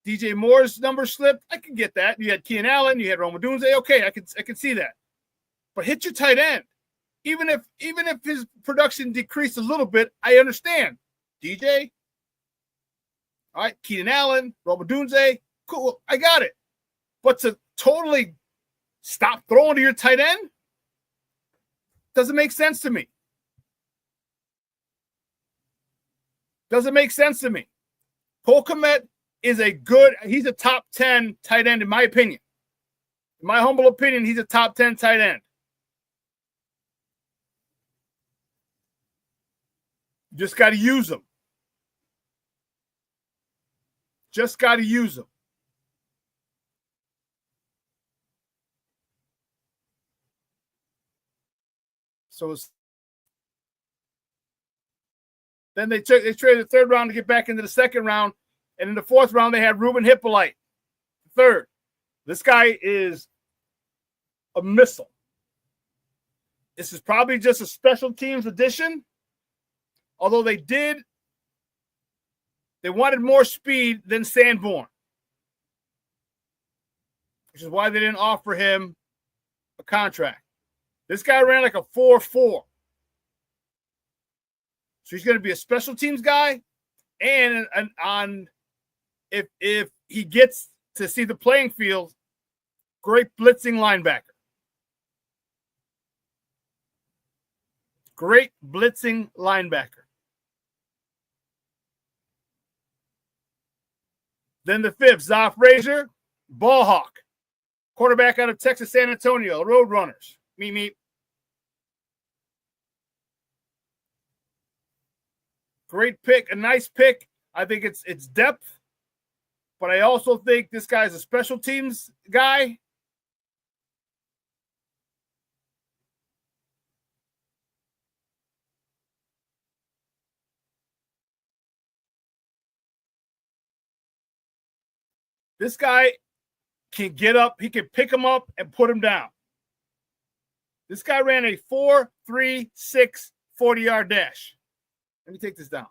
DJ Moore's number slipped. I can get that. You had Keenan Allen, you had Rome Odunze. Okay, I can see that. But hit your tight end. Even if his production decreased a little bit, I understand. DJ, all right, Keenan Allen, Rome Odunze, cool, I got it. But to totally stop throwing to your tight end doesn't make sense to me. Doesn't make sense to me. Cole Kmet is he's a top 10 tight end in my opinion. In my humble opinion, he's a top 10 tight end. You just got to use him. Just got to use him. So then they traded the third round to get back into the second round. And in the fourth round, they had Ruben Hippolyte. Third. This guy is a missile. This is probably just a special teams addition. Although they wanted more speed than Sanborn. Which is why they didn't offer him a contract. This guy ran like a 4.4. So he's going to be a special teams guy. And if he gets to see the playing field, great blitzing linebacker. Great blitzing linebacker. Then the fifth, Zoff Frazier, ball hawk. Quarterback out of Texas San Antonio, Roadrunners. Meep. Great pick, a nice pick. I think it's depth, but I also think this guy's a special teams guy. This guy can get up. He can pick him up and put him down. This guy ran a 4.36 40-yard dash. Let me take this down.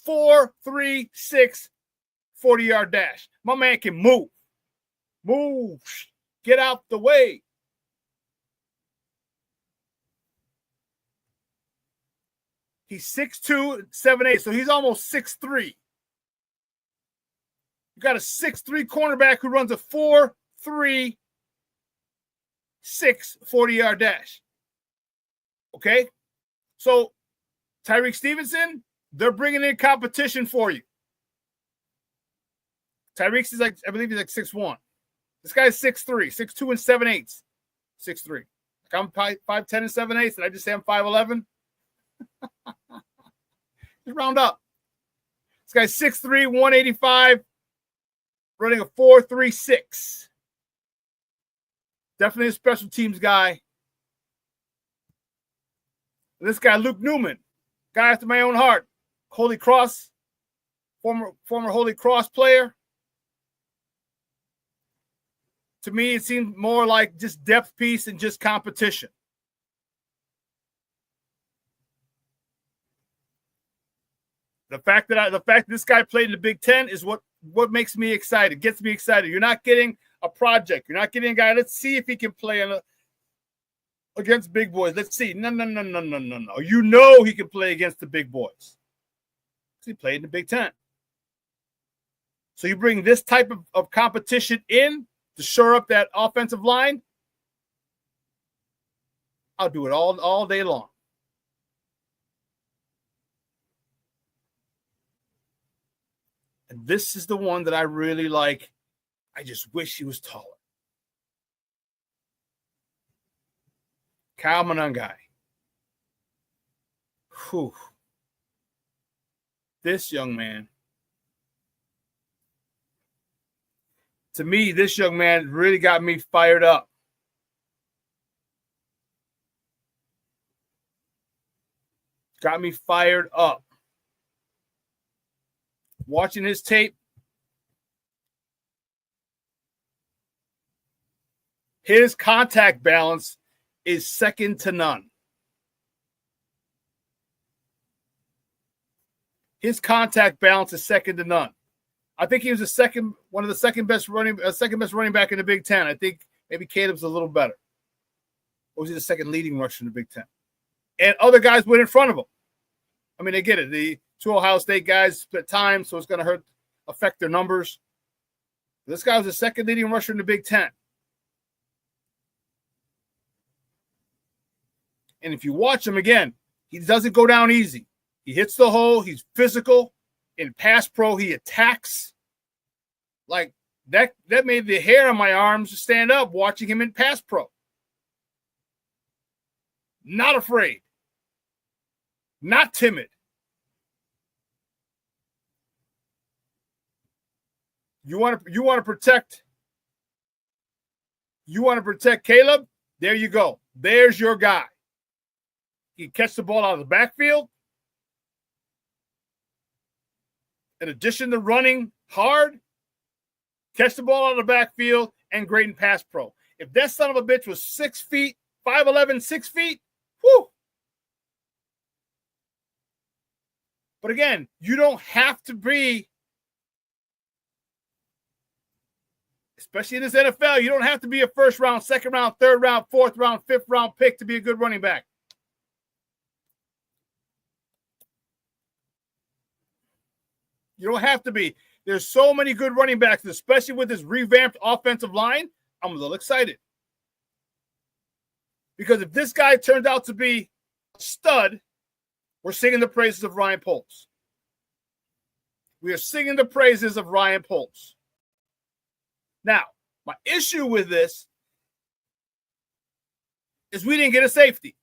4.36 40-yard dash. My man can move. Move. Get out the way. He's 6'2", 7'8", so he's almost 6'3". You got a 6'3" cornerback who runs a 4.36 40-yard dash. Okay? So Tyreek Stevenson, they're bringing in competition for you. Tyreek is I believe he's 6'1". This guy's 6'3", 6'2" and 7/8. 6'3". Like I'm 5'10" and 7/8. Did I just say I'm 5'11"? Just round up. This guy's 6'3", 185, running a 4.36. Definitely a special teams guy. This guy, Luke Newman, guy after my own heart. Holy Cross, former Holy Cross player. To me, it seemed more like just depth piece and just competition. The fact that this guy played in the Big Ten is what makes me excited, gets me excited. You're not getting a project. You're not getting a guy. Let's see if he can play against big boys. Let's see. No. You know he can play against the big boys. He played in the Big Ten. So you bring this type of competition in to shore up that offensive line. I'll do it all day long. And this is the one that I really like. I just wish he was taller. Kyle Monangai. Whew. This young man. To me, this young man really got me fired up. Got me fired up. Watching his tape, His contact balance is second to none. His contact balance is second to none. I think he was one of the second best running back in the Big Ten. I think maybe Caleb's a little better. Or was he the second leading rusher in the Big Ten? And other guys went in front of him. I mean, they get it. The two Ohio State guys split time, so it's going to affect their numbers. This guy was the second leading rusher in the Big Ten. And if you watch him again, he doesn't go down easy. He hits the hole. He's physical. In pass pro, he attacks. Like that made the hair on my arms stand up watching him in pass pro. Not afraid. Not timid. You want to protect Caleb? There you go. There's your guy. He can catch the ball out of the backfield. In addition to running hard, catch the ball out of the backfield, and great in pass pro. If that son of a bitch was 6 feet, 5'11", 6 feet, whoo. But again, you don't have to be, especially in this NFL, you don't have to be a first round, second round, third round, fourth round, fifth round pick to be a good running back. You don't have to be. There's so many good running backs, especially with this revamped offensive line. I'm a little excited. Because if this guy turns out to be a stud, we're singing the praises of Ryan Poles. We are singing the praises of Ryan Poles. Now, my issue with this is we didn't get a safety.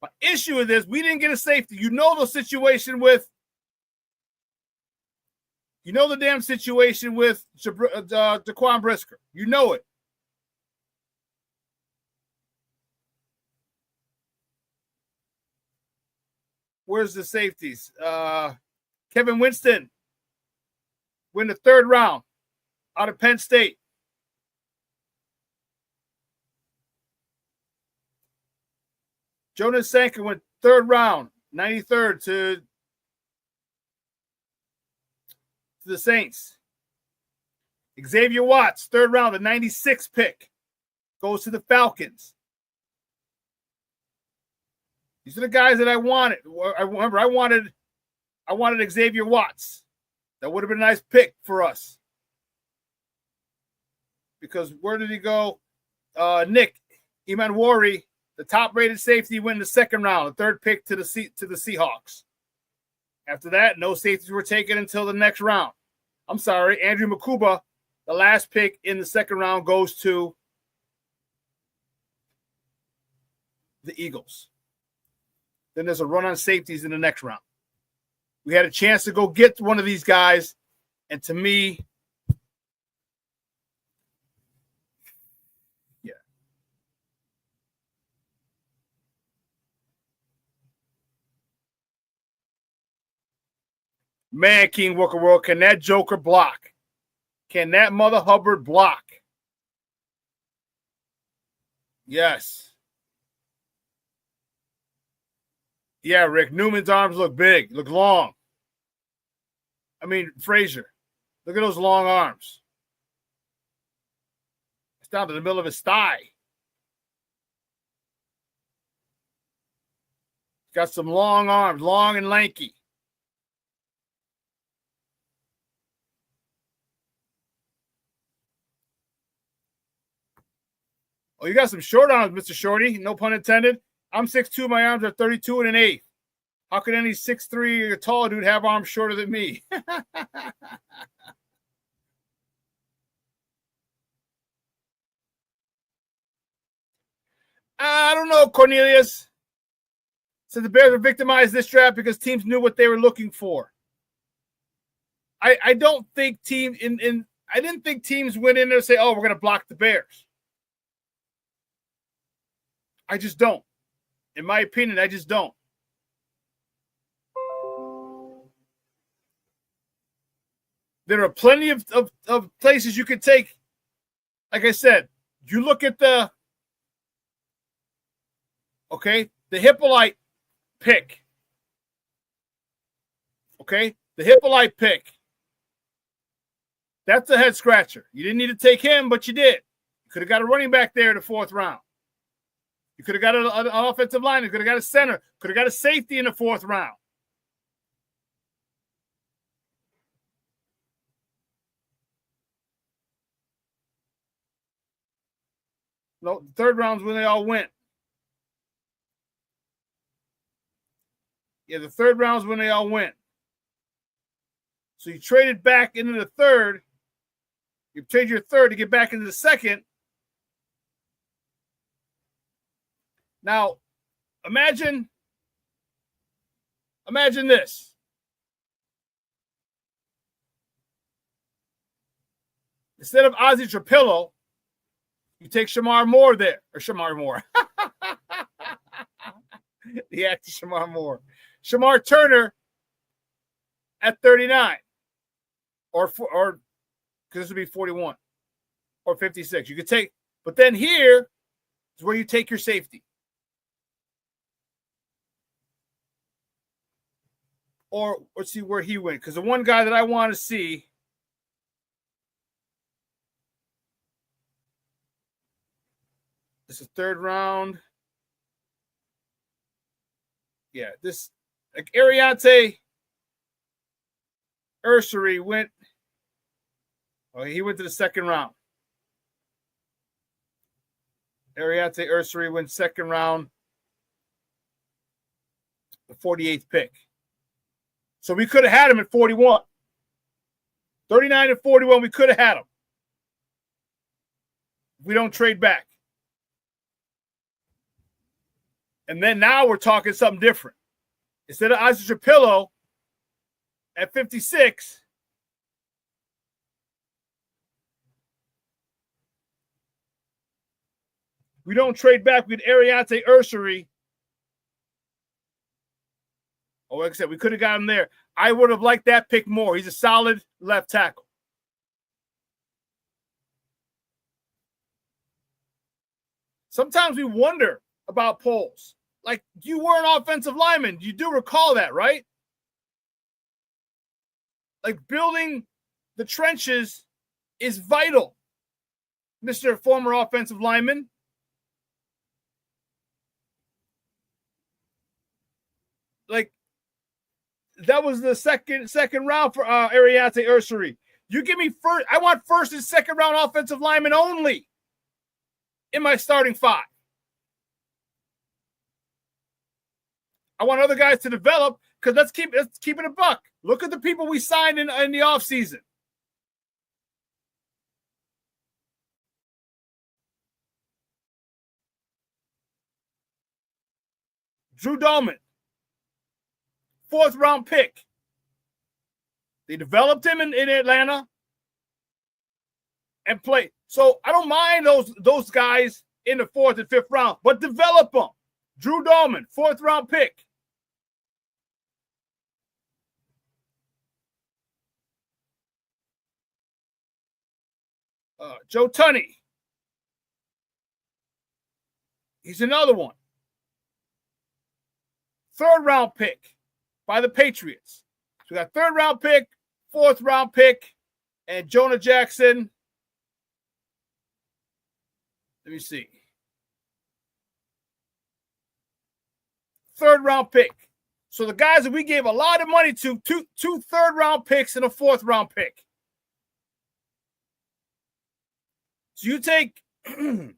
My issue with this, we didn't get a safety. You know the situation with the damn situation with Jaquan Brisker. You know it. Where's the safeties? Kevin Winston win the third round out of Penn State. Jonas Sanka went third round, 93rd to the Saints. Xavier Watts, third round, the 96th pick, goes to the Falcons. These are the guys that I wanted. I wanted Xavier Watts. That would have been a nice pick for us. Because where did he go? Nick Imanwari, the top-rated safety, went in the second round, the third pick to the Seahawks. After that, no safeties were taken until the next round. I'm sorry, Andrew Makuba, the last pick in the second round, goes to the Eagles. Then there's a run on safeties in the next round. We had a chance to go get one of these guys, and to me, yeah. Man, King Walker World, can that Joker block? Can that Mother Hubbard block? Yes. Yeah, Rick, Newman's arms look big, look long. I mean, Frazier, look at those long arms. It's down to the middle of his thigh. Got some long arms, long and lanky. Oh, you got some short arms, Mr. Shorty. No pun intended. I'm 6'2", my arms are 32 1/8. How could any 6'3" or tall dude have arms shorter than me? I don't know, Cornelius. So the Bears were victimized this draft because teams knew what they were looking for. I don't think I didn't think teams went in there and say, oh, we're going to block the Bears. I just don't. In my opinion, I just don't. There are plenty of places you could take like I said, you look at the Hippolyte pick. Okay, the Hippolyte pick. That's a head scratcher. You didn't need to take him, but you did. You could have got a running back there in the 4th round. You could have got an offensive line. You could have got a center. Could have got a safety in the 4th round. No, the 3rd round's when they all went. Yeah, the 3rd round's when they all went. So you traded back into the 3rd. You trade your 3rd to get back into the 2nd. Now, imagine this. Instead of Ozzie Trapillo, you take Shamar Moore there. Or Shamar Moore. The actor Shamar Moore. Shamar Turner at 39. Or because this would be 41. Or 56. You could take, but then here is where you take your safety. Or let's see where he went. Because the one guy that I want to see. This is 3rd round. Yeah, this like Ariante Ursary went. Oh, he went to the 2nd round. Ariante Ursary went 2nd round. The 48th pick. So we could have had him at 41. 39 and 41, we could have had him. We don't trade back. And then now we're talking something different. Instead of Ozzie Trapillo at 56, we don't trade back with Ariante Ursary. Oh, like I said, we could have got him there. I would have liked that pick more. He's a solid left tackle. Sometimes we wonder about polls. Like, you were an offensive lineman. You do recall that, right? Like, building the trenches is vital, Mr. Former offensive lineman. Like, that was the second round for Ariante Ursary. You give me first. I want 1st and 2nd round offensive linemen only in my starting 5. I want other guys to develop because let's keep it a buck. Look at the people we signed in the offseason. Drew Dolman, 4th round pick. They developed him in Atlanta and played. So I don't mind those guys in the 4th and 5th round, but develop them. Drew Dolman, 4th round pick. Joe Tunney. He's another one. 3rd round pick by the Patriots. So we got 3rd round pick, 4th round pick, and JonahJackson. Let me see. 3rd round pick. So the guys that we gave a lot of money to, two 3rd round picks and a 4th round pick. So you take Ariante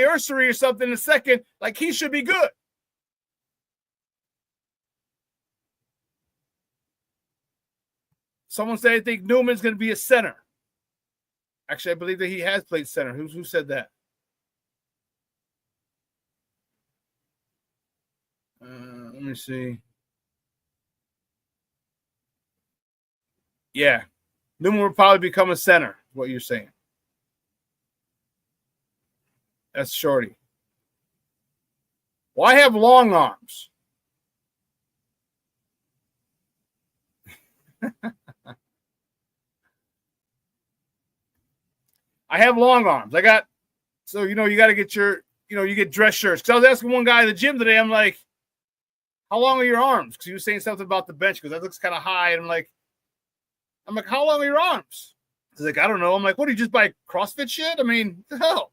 Ursary or something in the 2nd, like he should be good. Someone said I think Newman's going to be a center. Actually, I believe that he has played center. Who said that? Let me see. Yeah. Newman will probably become a center, is what you're saying. That's Shorty. Well, I have long arms. I have long arms. You got to get your, you get dress shirts. Because I was asking one guy at the gym today, I'm like, how long are your arms? Because he was saying something about the bench because that looks kind of high. And I'm like, how long are your arms? He's like, I don't know. I'm like, what, do you just buy CrossFit shit? I mean, what the hell?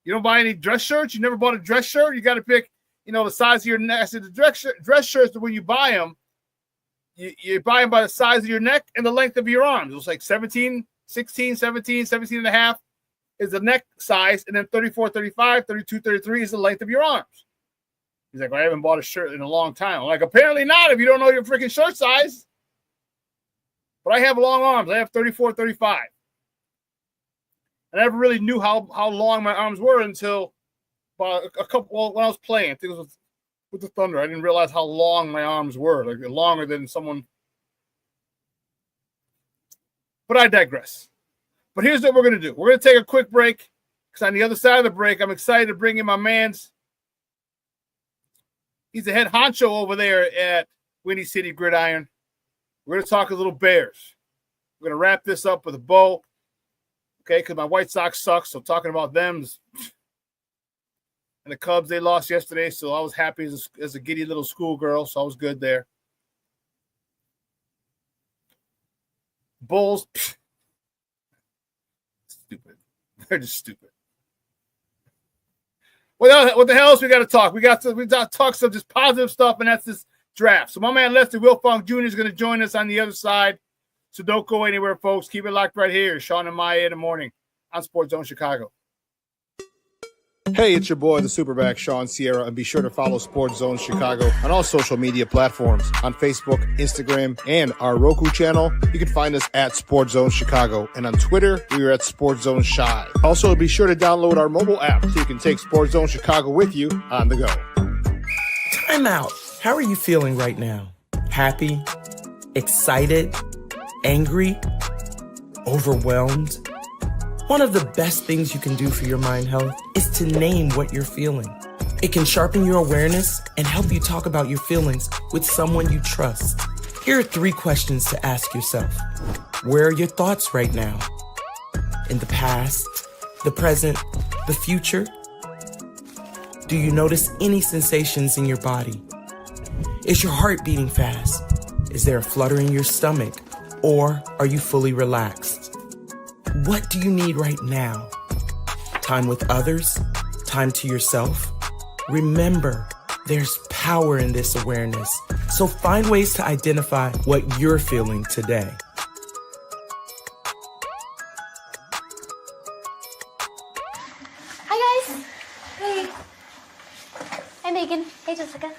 You don't buy any dress shirts? You never bought a dress shirt? You got to pick, the size of your neck. I said, the dress shirts, when you buy them, you buy them by the size of your neck and the length of your arms. It was like 17 and a half is the neck size, and then 34, 35, 32, 33 is the length of your arms. He's like, well, I haven't bought a shirt in a long time. I'm like, apparently not if you don't know your freaking shirt size. But I have long arms. I have 34, 35. And I never really knew how long my arms were until about when I was playing. I think it was with the Thunder. I didn't realize how long my arms were, like longer than someone. But I digress. But here's what we're going to do. We're going to take a quick break because on the other side of the break, I'm excited to bring in my man's. He's the head honcho over there at Windy City Gridiron. We're going to talk a little Bears. We're going to wrap this up with a bow. Okay, because my White Sox suck, so talking about them. And the Cubs, they lost yesterday, so I was happy as a giddy little schoolgirl, so I was good there. Bulls, stupid. They're just stupid. What the hell else we got to talk? We got to talk some just positive stuff, and that's this draft. So my man Lester Wiltfong Jr. is going to join us on the other side. So don't go anywhere, folks. Keep it locked right here. Shawn and Maya in the morning on Sports Zone Chicago. Hey, it's your boy, the SuperBack, Shawn Sierra, and be sure to follow Sports Zone Chicago on all social media platforms, on Facebook, Instagram, and our Roku channel. You can find us at Sports Zone Chicago, and on Twitter, we are at Sports Zone Shy. Also, be sure to download our mobile app so you can take Sports Zone Chicago with you on the go. Time out. How are you feeling right now? Happy? Excited? Angry? Overwhelmed? One of the best things you can do for your mind health is to name what you're feeling. It can sharpen your awareness and help you talk about your feelings with someone you trust. Here are 3 questions to ask yourself. Where are your thoughts right now? In the past, the present, the future? Do you notice any sensations in your body? Is your heart beating fast? Is there a flutter in your stomach? Or are you fully relaxed? What do you need right now? Time with others? Time to yourself? Remember, there's power in this awareness. So find ways to identify what you're feeling today. Hi, guys. Hey. Hi, Megan. Hey, Jessica.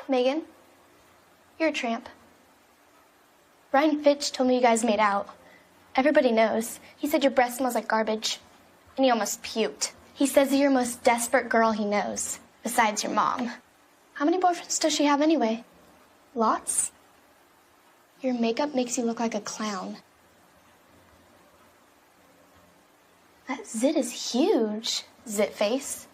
Megan, you're a tramp. Ryan Fitch told me you guys made out. Everybody knows. He said your breath smells like garbage. And he almost puked. He says you're the most desperate girl he knows, besides your mom. How many boyfriends does she have anyway? Lots? Your makeup makes you look like a clown. That zit is huge, zit face.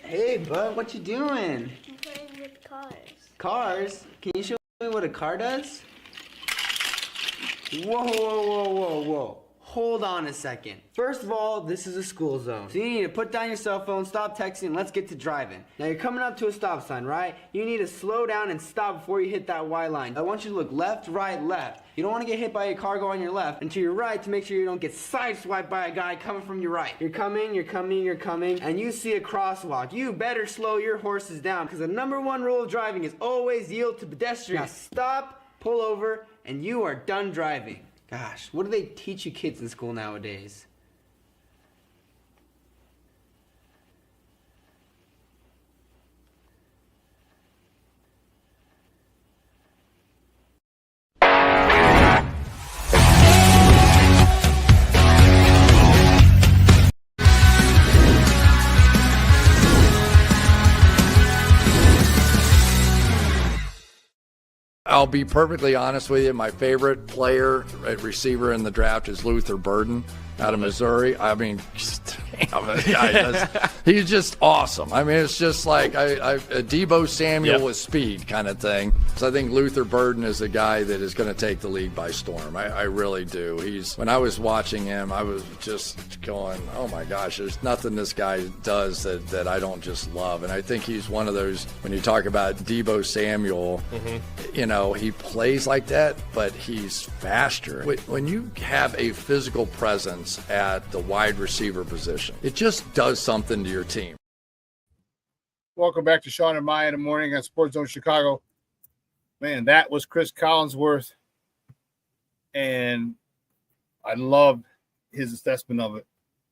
Hey, bud, what you doing? I'm playing with cars. Cars? Can you show me what a car does? Whoa, whoa, whoa, whoa, whoa. Hold on a second. First of all, this is a school zone. So you need to put down your cell phone, stop texting, and let's get to driving. Now you're coming up to a stop sign, right? You need to slow down and stop before you hit that Y line. I want you to look left, right, left. You don't want to get hit by a car going on your left, and to your right to make sure you don't get sideswiped by a guy coming from your right. You're coming, and you see a crosswalk. You better slow your horses down, because the #1 rule of driving is always yield to pedestrians. Now stop, pull over, and you are done driving. Gosh, what do they teach you kids in school nowadays? I'll be perfectly honest with you. My favorite player at receiver in the draft is Luther Burden out of Missouri. I mean, he's just awesome. I mean, it's just like a Deebo Samuel with speed kind of thing. So I think Luther Burden is a guy that is going to take the league by storm. I really do. When I was watching him, I was just going, oh my gosh, there's nothing this guy does that I don't just love. And I think he's one of those, when you talk about Deebo Samuel, he plays like that, but he's faster. When you have a physical presence at the wide receiver position, it just does something to your team. Welcome back to Shawn and Maya in the morning on Sports Zone Chicago. Man, that was Chris Collinsworth, and I loved his assessment of it.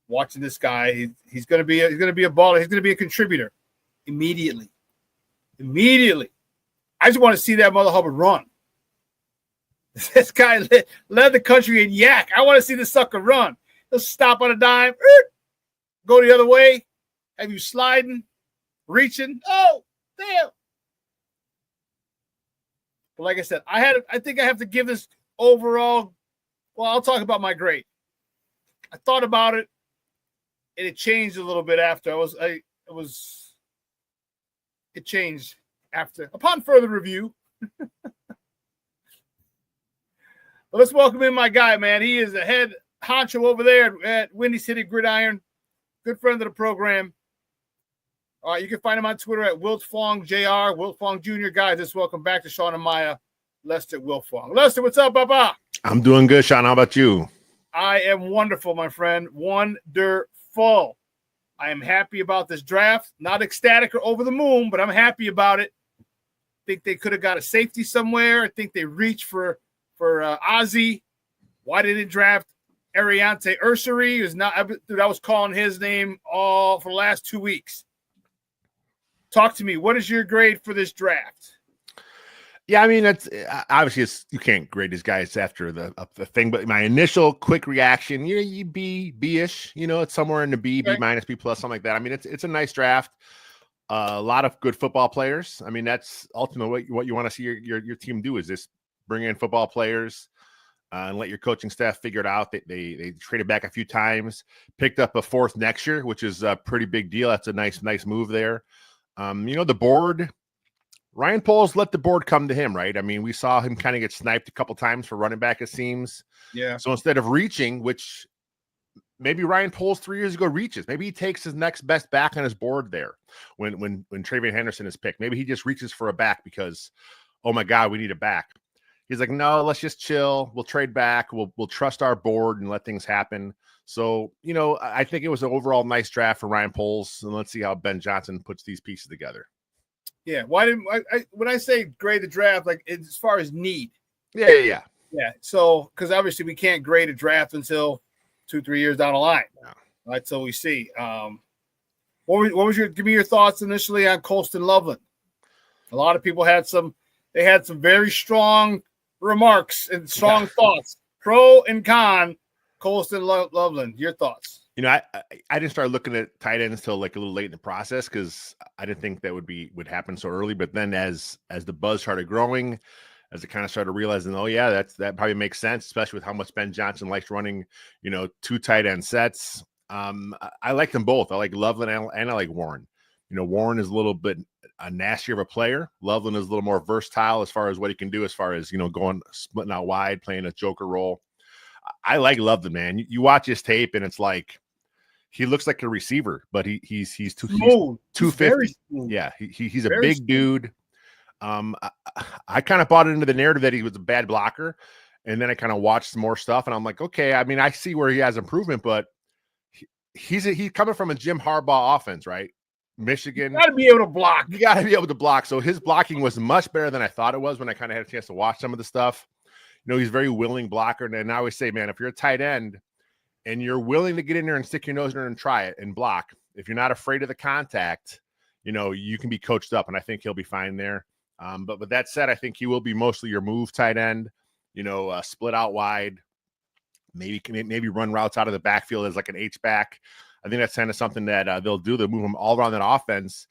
Watching this guy, he's going to be a baller. He's going to be a contributor immediately. I just want to see that Mother Hubbard run. This guy led the country in yak. I want to see this sucker run. He'll stop on a dime, go the other way, have you sliding, reaching. Oh, damn. But like I said, I think I have to give this overall. Well, I'll talk about my grade. I thought about it, and it changed a little bit after. It changed after, upon further review. Well, let's welcome in my guy, man. He is a head honcho over there at Windy City Gridiron. Good friend of the program. All right, you can find him on Twitter at Wiltfong Jr. Wiltfong Jr. Guys, let's welcome back to Shawn and Maya, Lester Wiltfong. Lester, what's up, Papa? I'm doing good, Shawn. How about you? I am wonderful, my friend. Wonderful. I am happy about this draft. Not ecstatic or over the moon, but I'm happy about it. I think they could have got a safety somewhere. I think they reached for Ozzie. Why did they draft Ariante Ursary? I was calling his name all for the last 2 weeks. Talk to me. What is your grade for this draft? Yeah, I mean, it's obviously you can't grade these guys after the thing, but my initial quick reaction, you B-ish, it's somewhere in the B minus, B plus, something like that. I mean, it's a nice draft. A lot of good football players. I mean, that's ultimately what you want to see your team do, is this bring in football players and let your coaching staff figure it out. They traded back a few times, picked up a fourth next year, which is a pretty big deal. That's a nice move there. The board, Ryan Poles let the board come to him, right? I mean, we saw him kind of get sniped a couple times for running back, it seems. Yeah. So instead of reaching, which maybe Ryan Poles 3 years ago reaches, maybe he takes his next best back on his board there when Travion Henderson is picked. Maybe he just reaches for a back because, oh my God, we need a back. He's like, no, let's just chill. We'll trade back. We'll trust our board and let things happen. So, I think it was an overall nice draft for Ryan Poles, and let's see how Ben Johnson puts these pieces together. Yeah. Why didn't when I say grade the draft, like as far as need? Yeah. So, because obviously we can't grade a draft until 2-3 years down the line. Yeah. Right. So we see. What was give me your thoughts initially on Colston Loveland? A lot of people had some very strong remarks and strong thoughts, pro and con. Colston Loveland, your thoughts? I didn't start looking at tight ends until like a little late in the process because I didn't think that would happen so early. But then as the buzz started growing, as I kind of started realizing, oh yeah, that probably makes sense, especially with how much Ben Johnson likes running, 2 tight end sets. I like them both. I like Loveland and I like Warren. Warren is a little bit nastier of a player. Loveland is a little more versatile as far as what he can do, as far as going splitting out wide, playing a joker role. I like Loveland, man. You watch his tape, and it's like he looks like a receiver, but he's 250. Yeah, he's a big dude. I kind of bought into the narrative that he was a bad blocker, and then I kind of watched some more stuff, and I'm like, okay, I mean, I see where he has improvement, but he's coming from a Jim Harbaugh offense, right? Michigan. You got to be able to block. You got to be able to block. So his blocking was much better than I thought it was when I kind of had a chance to watch some of the stuff. He's a very willing blocker. And I always say, man, if you're a tight end and you're willing to get in there and stick your nose in there and try it and block, if you're not afraid of the contact, you can be coached up, and I think he'll be fine there. But with that said, I think he will be mostly your move tight end, split out wide, maybe run routes out of the backfield as like an H-back. I think that's kind of something that they'll do. They'll move him all around that offense,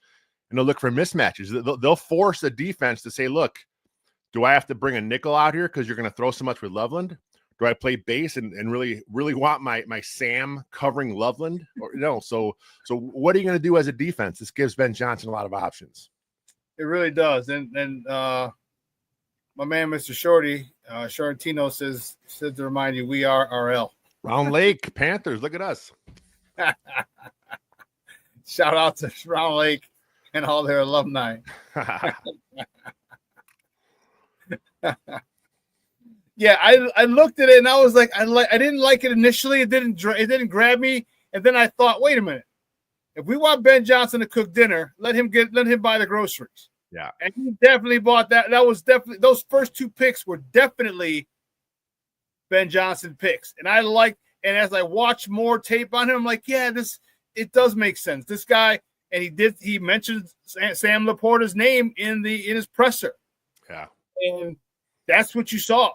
and they'll look for mismatches. They'll force a defense to say, look, Do I have to bring a nickel out here because you're going to throw so much with Loveland? Do I play base and really want my Sam covering Loveland? Or no? So what are you going to do as a defense? This gives Ben Johnson a lot of options. It really does. And my man, Mr. Shorty, Shortino says to remind you, we are RL. Round Lake Panthers. Look at us. Shout out to Round Lake and all their alumni. Yeah, I looked at it and I was like, I didn't like it initially. It didn't grab me. And then I thought, wait a minute. If we want Ben Johnson to cook dinner, let him buy the groceries. Yeah. And he definitely bought that. That was definitely, those first 2 picks were definitely Ben Johnson picks. And as I watch more tape on him, I'm like, yeah, it does make sense. This guy, and he mentioned Sam Laporta's name in his presser. Yeah. And that's what you saw.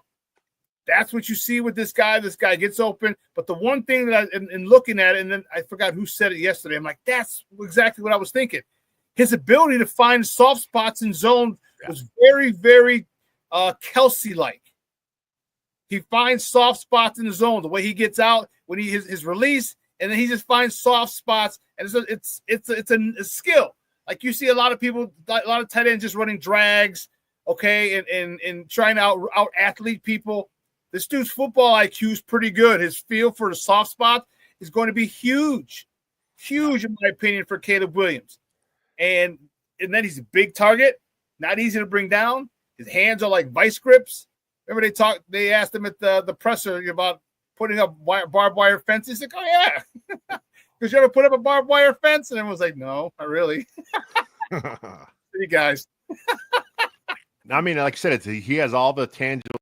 That's what you see with this guy. This guy gets open. But the one thing that in looking at it, and then I forgot who said it yesterday, I'm like, that's exactly what I was thinking. His ability to find soft spots in zone was very, very Kelsey-like. He finds soft spots in the zone. The way he gets out when his release, and then he just finds soft spots. And it's a skill. Like you see a lot of people, a lot of tight ends just running drags, okay, and trying to out athlete people. This dude's football IQ is pretty good. His feel for the soft spot is going to be huge in my opinion for Caleb Williams. And then he's a big target, not easy to bring down. His hands are like vice grips. Remember they asked him at the presser about putting up barbed wire fence. He's like, oh yeah. Because you ever put up a barbed wire fence? And everyone's like, no, not really. You guys. I mean, like I said, he has all the tangible,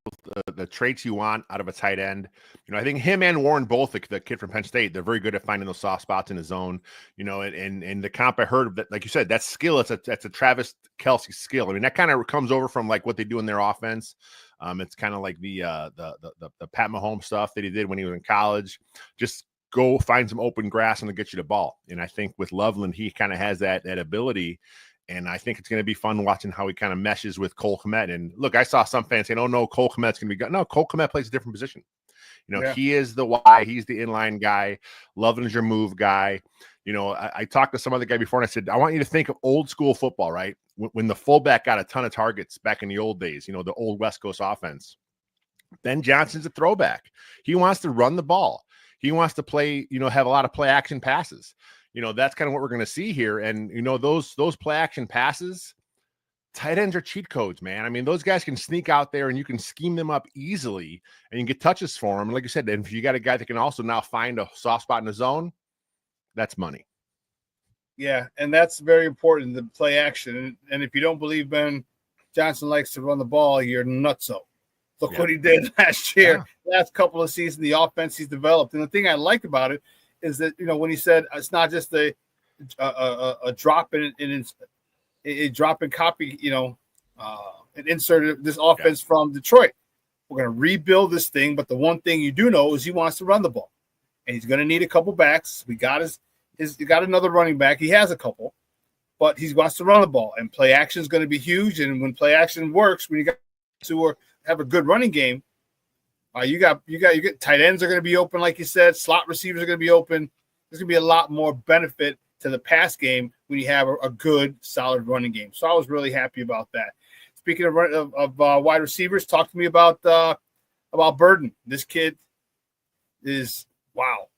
the traits you want out of a tight end. You know, I think him and Warren both, the kid from Penn State, they're very good at finding those soft spots in his zone. You know, and the comp I heard of that, like you said, that skill, that's a Travis Kelce skill. I mean, that kind of comes over from like what they do in their offense. It's kind of like the Pat Mahomes stuff that he did when he was in college. Just go find some open grass and they'll get you the ball. And I think with Loveland, he kind of has that ability. And I think it's going to be fun watching how he kind of meshes with Cole Kmet. And look, I saw some fans saying, oh, no, Cole Kmet's going to be good. No, Cole Kmet plays a different position. You know, He is the Y. He's the inline guy. Loveland's your move guy. You know, I talked to some other guy before and I said, I want you to think of old school football, right? When the fullback got a ton of targets back in the old days, you know, the old West Coast offense. Ben Johnson's a throwback. He wants to run the ball. He wants to play, you know, have a lot of play action passes. You know, that's kind of what we're going to see here. And, you know, those play action passes, tight ends are cheat codes, man. I mean, those guys can sneak out there and you can scheme them up easily and you can get touches for them. And like I said, if you got a guy that can also now find a soft spot in the zone, that's money. Yeah, and that's very important, the play action. And if you don't believe Ben Johnson likes to run the ball, you're nutso. Look what he did last year, last couple of seasons, the offense he's developed. And the thing I like about it is that, you know, when he said it's not just a drop in a drop and copy, you know, and inserted this offense from Detroit. We're going to rebuild this thing, but the one thing you do know is he wants to run the ball, and he's going to need a couple backs. He got another running back. He has a couple, but he wants to run the ball, and play action is going to be huge. And when play action works, when you got to have a good running game, you got tight ends are going to be open, like you said. Slot receivers are going to be open. There's going to be a lot more benefit to the pass game when you have a good, solid running game. So I was really happy about that. Speaking of wide receivers, talk to me about Burden. This kid is wow.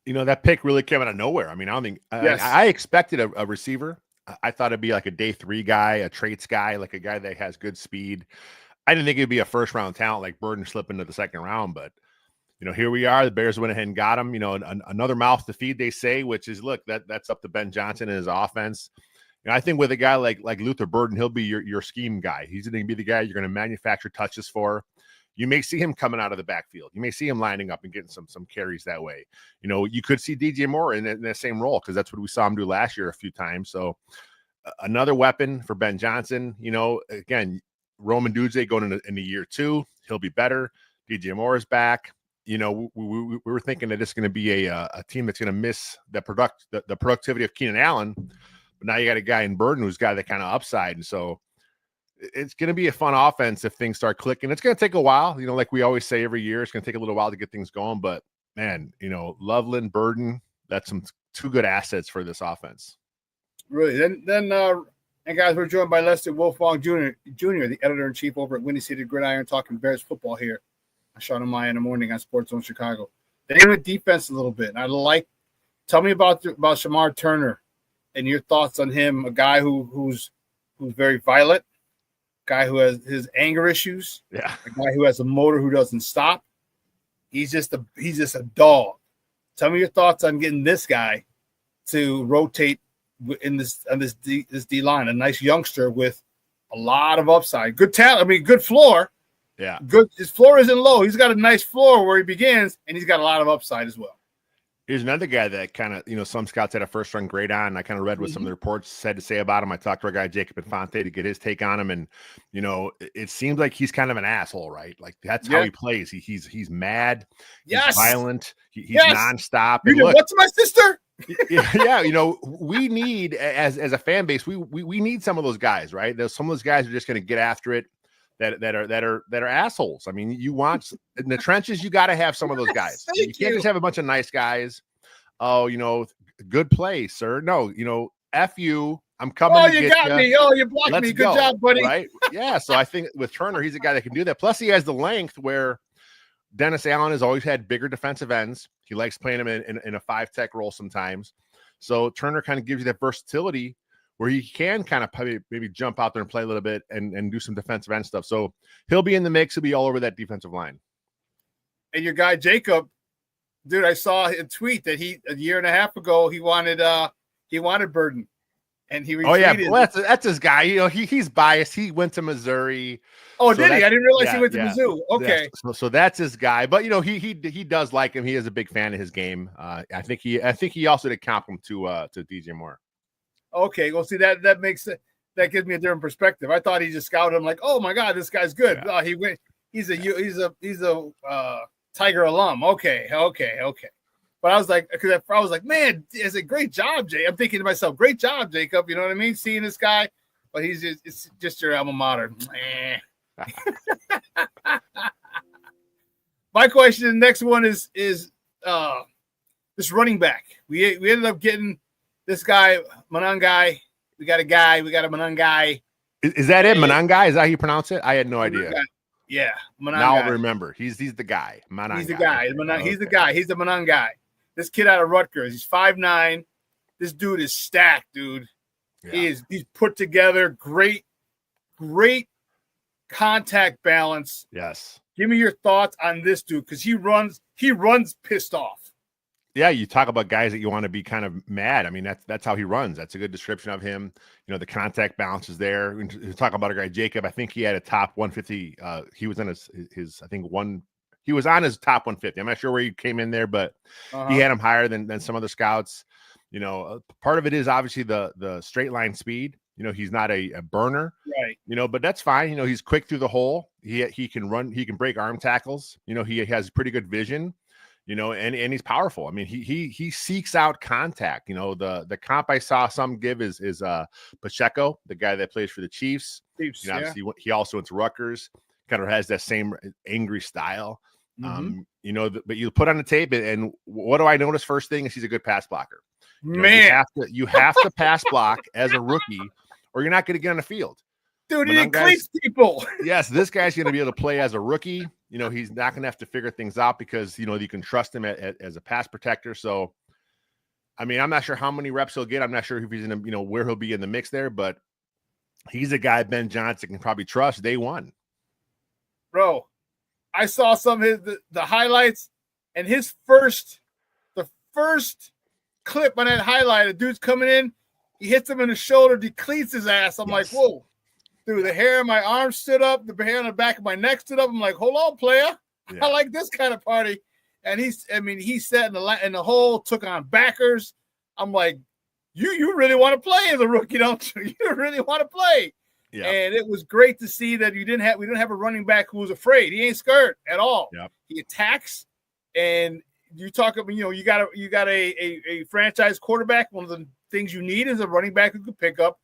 You know, that pick really came out of nowhere. I mean, I don't think I expected a receiver. I thought it'd be like a day 3 guy, a traits guy, like a guy that has good speed. I didn't think it'd be a first round talent like Burden slip into the second round, but you know, here we are. The Bears went ahead and got him. You know, another mouth to feed, they say, which is look, that's up to Ben Johnson and his offense. You know, I think with a guy like Luther Burden, he'll be your scheme guy. He's going to be the guy you're going to manufacture touches for. You may see him coming out of the backfield. You may see him lining up and getting some carries that way. You know, you could see DJ Moore in that same role because that's what we saw him do last year a few times. So another weapon for Ben Johnson. You know, again, Roman Dudzey going into year 2, he'll be better. DJ Moore is back. You know, we were thinking that it's going to be a team that's going to miss the productivity of Keenan Allen, but now you got a guy in Burden who's got that kind of upside, and so it's going to be a fun offense if things start clicking. It's going to take a while, like we always say every year. It's going to take a little while to get things going. But man, Loveland, Burden, that's two good assets for this offense. Really. And guys, we're joined by Lester Wiltfong Jr., the editor-in-chief over at Windy City Gridiron, talking Bears football here on Shawn and Maya in the morning on Sports Zone Chicago. They went defense a little bit. And tell me about Shamar Turner and your thoughts on him, a guy who's very violent, guy who has his anger issues, a guy who has a motor who doesn't stop. He's just a dog. Tell me your thoughts on getting this guy to rotate in this D line, a nice youngster with a lot of upside, good talent. I mean, good floor. Yeah, good. His floor isn't low. He's got a nice floor where he begins, and he's got a lot of upside as well. Here's another guy that kind of, some scouts had a first run grade on. And I kind of read what some of the reports had to say about him. I talked to our guy, Jacob Infante, to get his take on him. And, it seems like he's kind of an asshole, right? Like that's how he plays. He's mad. He's violent. He's nonstop. And look, what's my sister? We need, as a fan base, we need some of those guys, right? There's some of those guys who are just going to get after it. That are assholes. I mean, you want in the trenches, you got to have some of those guys. You can't just have a bunch of nice guys. Oh, good play, sir. No, F you. I'm coming. Oh, you got me. Oh, you blocked me. Good job, buddy. Right? Yeah. So I think with Turner, he's a guy that can do that. Plus, he has the length where Dennis Allen has always had bigger defensive ends. He likes playing him in a 5-tech role sometimes. So Turner kind of gives you that versatility where he can kind of maybe jump out there and play a little bit and do some defensive end stuff. So he'll be in the mix. He'll be all over that defensive line. And your guy, Jacob, dude, I saw a tweet that a year and a half ago, he wanted Burden. And he retweeted. Oh, yeah. Well, that's his guy. He's biased. He went to Missouri. Oh, did he? I didn't realize he went to Mizzou. Okay. Yeah. So that's his guy. But, he does like him. He is a big fan of his game. I think he also did compliment to DJ Moore. Okay, well, see that gives me a different perspective. I thought he just scouted him like, oh my God, this guy's good. Yeah. He went. He's a Tiger alum. Okay. But I was like, man, it's a great job, Jay. I'm thinking to myself, great job, Jacob. You know what I mean? Seeing this guy, but it's just your alma mater. My question, the next one is this running back. We ended up getting this guy, Manangai. We got a Manangai. Is that it? Manangai? Is that how you pronounce it? I had no idea. Yeah. Manangai. Now I'll remember. He's the guy. Manangai. He's the guy. He's the guy. He's the Manangai. This kid out of Rutgers. He's 5'9". This dude is stacked, dude. Yeah. He's put together. Great contact balance. Yes. Give me your thoughts on this dude, because he runs pissed off. Yeah, you talk about guys that you want to be kind of mad. I mean, that's how he runs. That's a good description of him. The contact balance is there. We talk about a guy, Jacob. I think he had a top 150. He was in his I think he was on his top 150. I'm not sure where he came in there, but he had him higher than some other scouts. Part of it is obviously the straight line speed. He's not a burner, right? But that's fine. He's quick through the hole. He can run. He can break arm tackles. He has pretty good vision. And he's powerful. I mean, he seeks out contact. The comp I saw some give is Pacheco, the guy that plays for the Chiefs. Obviously, he also went to Rutgers. Kind of has that same angry style. Mm-hmm. But you put on the tape, and what do I notice? First thing is he's a good pass blocker. Man, you have to pass block as a rookie, or you're not going to get on the field. Dude, he cleats people. Yes, this guy's going to be able to play as a rookie. He's not going to have to figure things out because, you can trust him as a pass protector. So, I mean, I'm not sure how many reps he'll get. I'm not sure if he's in where he'll be in the mix there, but he's a guy Ben Johnson can probably trust day one. Bro, I saw some of the highlights, and the first clip on that highlight, a dude's coming in, he hits him in the shoulder, decleats his ass. I'm like, whoa. Dude, the hair on my arm stood up. The hair on the back of my neck stood up. I'm like, hold on, player. Yeah. I like this kind of party. And he sat in the hole, took on backers. I'm like, you really want to play as a rookie, don't you? You really want to play. Yeah. And it was great to see that we didn't have a running back who was afraid. He ain't scared at all. Yep. He attacks. And you talk about, you got a franchise quarterback. One of the things you need is a running back who can pick up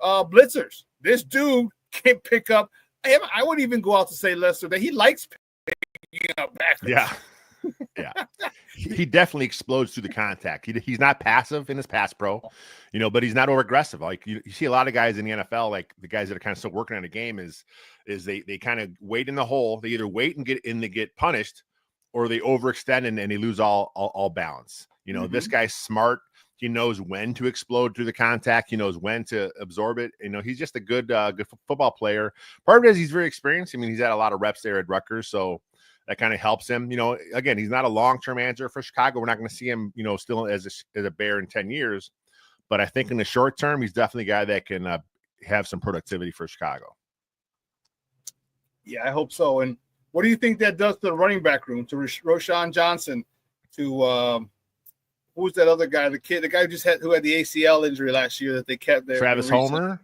blitzers. This dude can't pick up. I wouldn't even go out to say Lester that he likes picking up backwards. Yeah. Yeah. He definitely explodes through the contact. He's not passive in his pass pro, but he's not over aggressive. Like you see a lot of guys in the NFL, like the guys that are kind of still working on the game is they kind of wait in the hole. They either wait and get punished, or they overextend and they lose all balance. This guy's smart. He knows when to explode through the contact. He knows when to absorb it. He's just a good football player. Part of it is he's very experienced. I mean, he's had a lot of reps there at Rutgers, so that kind of helps him. Again, he's not a long-term answer for Chicago. We're not going to see him, still as a Bear in 10 years. But I think in the short term, he's definitely a guy that can have some productivity for Chicago. Yeah, I hope so. And what do you think that does to the running back room, to Roshan Johnson, to who's that other guy, the guy who had the ACL injury last year that they kept there? Travis Homer?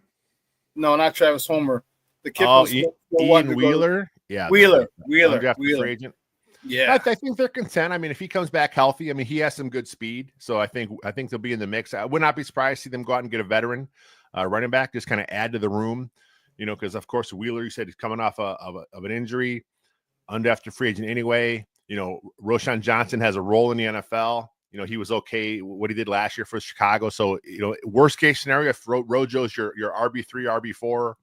No, not Travis Homer. The kid Ian Wheeler? Yeah. Wheeler. Free agent. Yeah. I think they're content. I mean, if he comes back healthy, I mean, he has some good speed. So I think they'll be in the mix. I would not be surprised to see them go out and get a veteran running back, just kind of add to the room, because of course Wheeler, you said he's coming off of an injury, undrafted free agent anyway. Roshan Johnson has a role in the NFL. He was okay what he did last year for Chicago. So, worst case scenario, if Rojo's your RB3, RB4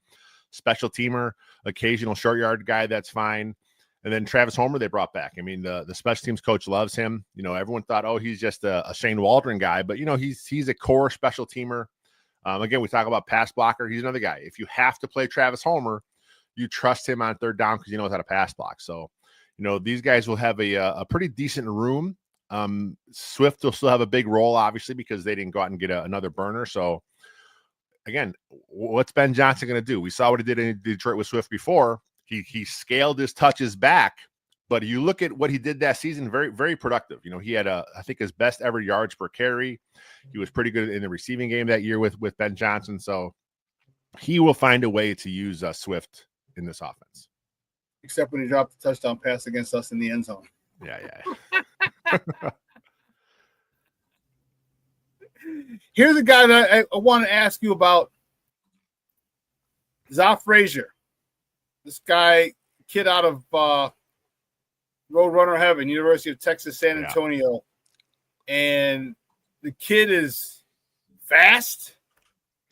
special teamer, occasional short yard guy, that's fine. And then Travis Homer they brought back. I mean, the special teams coach loves him. Everyone thought, oh, he's just a Shane Waldron guy, but he's a core special teamer. Again, we talk about pass blocker. He's another guy. If you have to play Travis Homer, you trust him on third down because he knows how to pass block. So, these guys will have a pretty decent room. Swift will still have a big role, obviously, because they didn't go out and get another burner. So, again, what's Ben Johnson going to do? We saw what he did in Detroit with Swift before. He scaled his touches back, but you look at what he did that season, very, very productive. He had I think his best ever yards per carry. He was pretty good in the receiving game that year with Ben Johnson. So he will find a way to use Swift in this offense. Except when he dropped the touchdown pass against us in the end zone. Yeah. Here's a guy that I want to ask you about. Za Frazier. This guy, kid out of Roadrunner Heaven, University of Texas, San Antonio. Yeah. And the kid is fast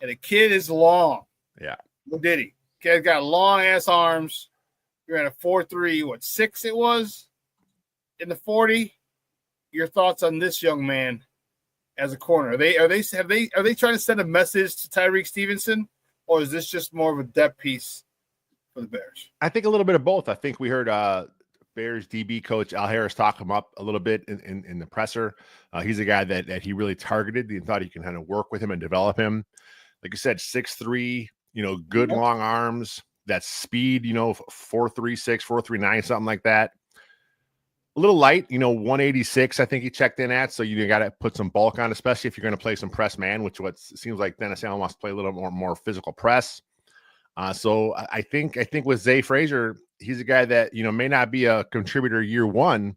and the kid is long. Yeah. What did he? Kid's got long ass arms. You're at a 4.3, 6 it was in the 40. Your thoughts on this young man as a corner? Are they trying to send a message to Tyreek Stevenson, or is this just more of a depth piece for the Bears? I think a little bit of both. I think we heard Bears DB coach Al Harris talk him up a little bit in the presser. He's a guy that he really targeted and thought he can kind of work with him and develop him. Like you said, 6'3", good long arms, that speed, 4.36, 4.39, something like that. A little light, 186, I think he checked in at. So you got to put some bulk on, especially if you're going to play some press man, which seems like Dennis Allen wants to play a little more physical press. So I think with Zay Frazier, he's a guy that, may not be a contributor year one,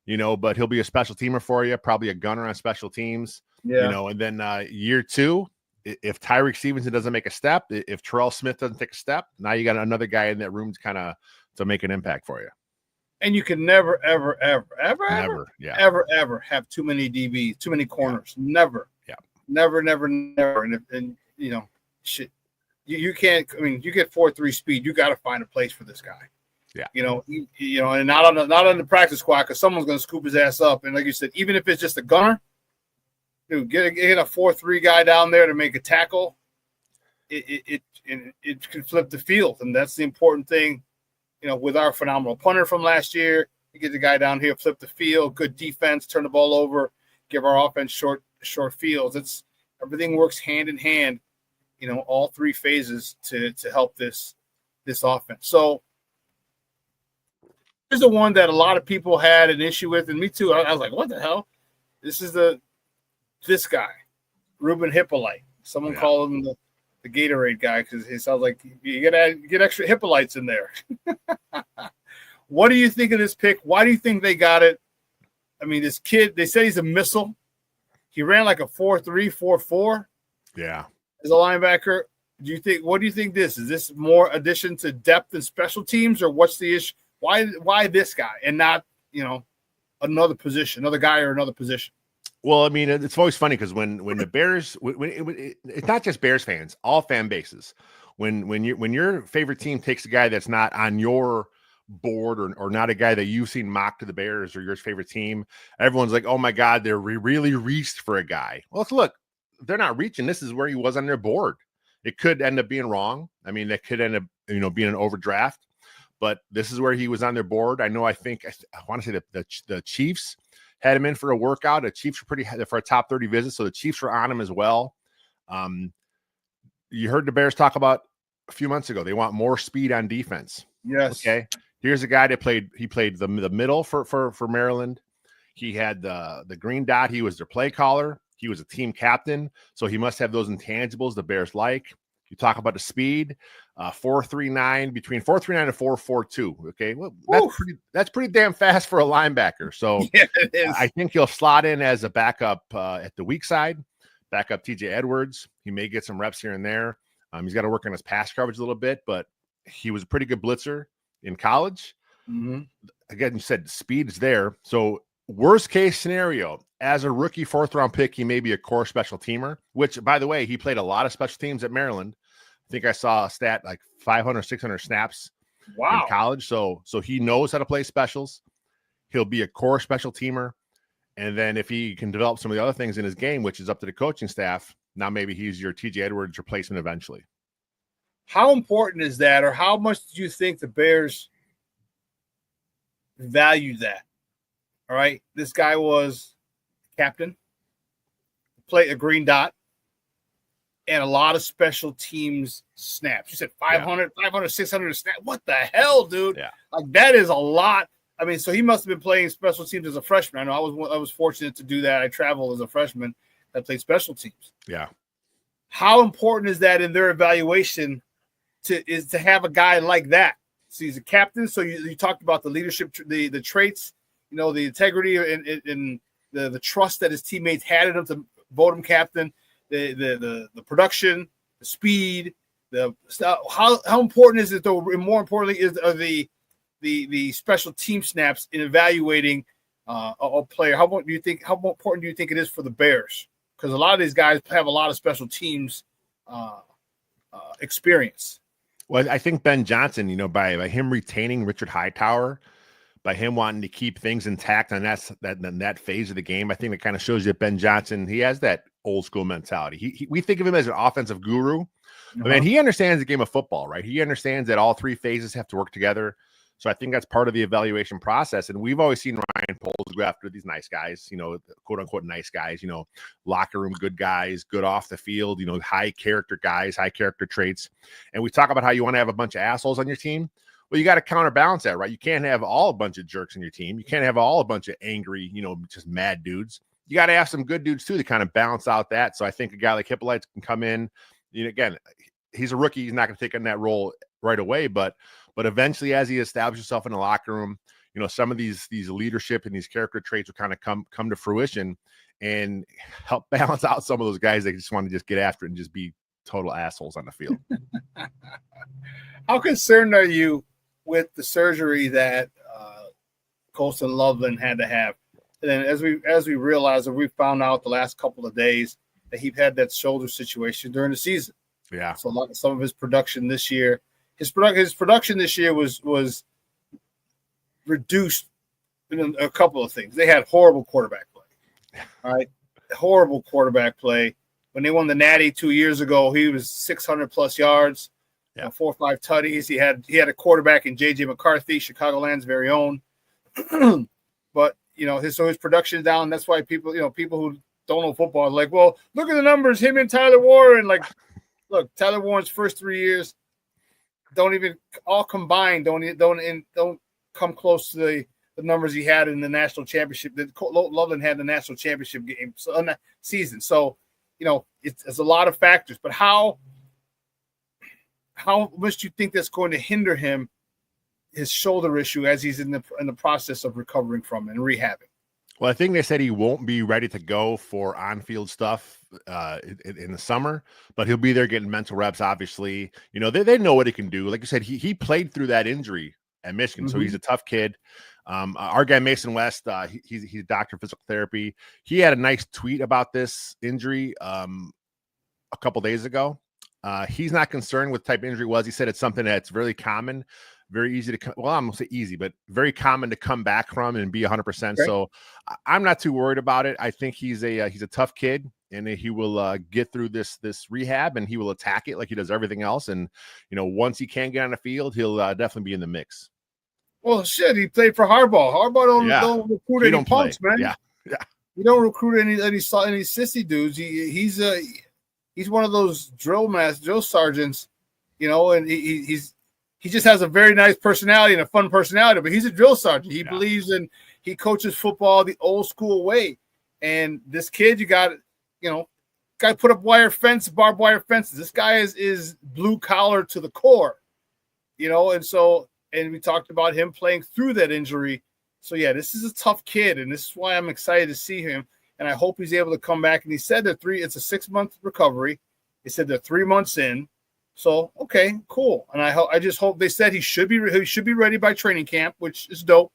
but he'll be a special teamer for you, probably a gunner on special teams. Yeah. And then year two, if Tyreek Stevenson doesn't make a step, if Terrell Smith doesn't take a step, now you got another guy in that room to make an impact for you. And you can never, ever have too many DBs, too many corners. Yeah. Never. Yeah. Never. And shit. You can't. I mean, you get 4.3 speed. You got to find a place for this guy. Yeah. And not on the practice squad because someone's going to scoop his ass up. And like you said, even if it's just a gunner, dude, get a 4.3 guy down there to make a tackle. It can flip the field, and that's the important thing. With our phenomenal punter from last year, you get the guy down here, flip the field, good defense, turn the ball over, give our offense short fields. Everything works hand in hand. All three phases to help this offense. So here's the one that a lot of people had an issue with, and me too. I was like, what the hell? This is this guy, Ruben Hippolyte. Someone called him the Gatorade guy because it sounds like you get extra Hippolytes in there. What do you think of this pick? Why do you think they got it? I mean, this kid, they say he's a missile. He ran like a 4.3, 4.4. Yeah. As a linebacker. What do you think this is? This more addition to depth and special teams, or what's the issue? Why this guy and not, another position, another guy or another position? Well, I mean, it's always funny because when the Bears, it's not just Bears fans, all fan bases. When your favorite team takes a guy that's not on your board or not a guy that you've seen mock to the Bears or your favorite team, everyone's like, oh my God, they're really reached for a guy. Well, look, they're not reaching. This is where he was on their board. It could end up being wrong. I mean, that could end up, being an overdraft, but this is where he was on their board. I want to say that the Chiefs had him in for a workout. The Chiefs were for a top 30 visit, so the Chiefs were on him as well. You heard the Bears talk about a few months ago. They want more speed on defense. Yes. Okay. Here's a guy that played the middle for Maryland. He had the green dot. He was their play caller. He was a team captain, so he must have those intangibles the Bears like. You talk about the speed, 4.39 between 4.39 and 4.42. Okay, well, that's pretty damn fast for a linebacker. So yeah, it is. I think he'll slot in as a backup at the weak side, backup TJ Edwards. He may get some reps here and there. He's got to work on his pass coverage a little bit, but he was a pretty good blitzer in college. Mm-hmm. Again, you said speed is there. So worst case scenario, as a rookie 4th round pick, he may be a core special teamer, which, by the way, he played a lot of special teams at Maryland. I think I saw a stat like 500, 600 snaps in college. So he knows how to play specials. He'll be a core special teamer. And then if he can develop some of the other things in his game, which is up to the coaching staff, now maybe he's your TJ Edwards replacement eventually. How important is that, or how much do you think the Bears value that? All right, this guy was captain, played a green dot, and a lot of special teams snaps. You said 500, 600 snaps. What the hell, dude? Yeah. Like, that is a lot. I mean, so he must have been playing special teams as a freshman. I know I was fortunate to do that. I traveled as a freshman that played special teams. Yeah. How important is that in their evaluation to have a guy like that? So he's a captain. So you talked about the leadership, the traits, the integrity and the trust that his teammates had in him to vote him captain, the production, the speed, how important is it though? And more importantly, are the special team snaps in evaluating a player? How important do you think it is for the Bears? Because a lot of these guys have a lot of special teams experience. Well, I think Ben Johnson, by him retaining Richard Hightower, by him wanting to keep things intact on that phase of the game, I think it kind of shows you that Ben Johnson, he has that old school mentality. We think of him as an offensive guru. I mean, he understands the game of football, right? He understands that all three phases have to work together. So I think that's part of the evaluation process. And we've always seen Ryan Poles go after these nice guys, quote unquote nice guys, locker room good guys, good off the field, high character guys, high character traits. And we talk about how you want to have a bunch of assholes on your team. Well, you got to counterbalance that, right? You can't have all a bunch of jerks in your team. You can't have all a bunch of angry, just mad dudes. You got to have some good dudes too to kind of balance out that. So I think a guy like Hippolyte can come in. Again, he's a rookie. He's not going to take on that role right away, but eventually, as he establishes himself in the locker room, some of these leadership and these character traits will kind of come to fruition and help balance out some of those guys that just want to just get after it and just be total assholes on the field. How concerned are you with the surgery that Colston Loveland had to have? And then as we realized, and we found out the last couple of days that he had that shoulder situation during the season. Yeah. So some of his production this year. His production this year was reduced in a couple of things. They had horrible quarterback play. All right, horrible quarterback play. When they won the Natty 2 years ago, he was 600+ yards, 4 or 5 tutties. He had a quarterback in J.J. McCarthy, Chicagoland's very own. But his production is down. That's why people who don't know football are like, well, look at the numbers. Him and Tyler Warren. Like, look, Tyler Warren's first 3 years. Don't even all combined. Don't come close to the numbers he had in the national championship. That Loveland had in the national championship game on that season. So, it's a lot of factors. But how much do you think that's going to hinder him, his shoulder issue, as he's in the process of recovering from it and rehabbing? Well, I think they said he won't be ready to go for on-field stuff in the summer, but he'll be there getting mental reps. Obviously, you know, they know what he can do. Like you said, he played through that injury at Michigan, so he's a tough kid. Our guy Mason West, he's a doctor of physical therapy. He had a nice tweet about this injury a couple days ago. He's not concerned with type of injury it was. He said it's something that's very common, very easy to well, I'm gonna say easy, but very common to come back from and be 100%. Okay. So I'm not too worried about it. I think he's a tough kid, and he will get through this rehab, and he will attack it like he does everything else. And you know, once he can get on the field, he'll definitely be in the mix. Well, shit, he played for Harbaugh. Harbaugh don't recruit any punks, man. Yeah. You don't recruit any sissy dudes. He's one of those drill sergeants, you know, and he just has a very nice personality and a fun personality. But he's a drill sergeant. He believes in, he coaches football the old school way. And this kid, you got to put up barbed wire fences. This guy is blue collar to the core, you know, and we talked about him playing through that injury. So, yeah, this is a tough kid, and this is why I'm excited to see him, and I hope he's able to come back. And he said it's a 6-month recovery. He said they're 3 months in. So, okay, cool. And I just hope they said he should be ready by training camp, which is dope.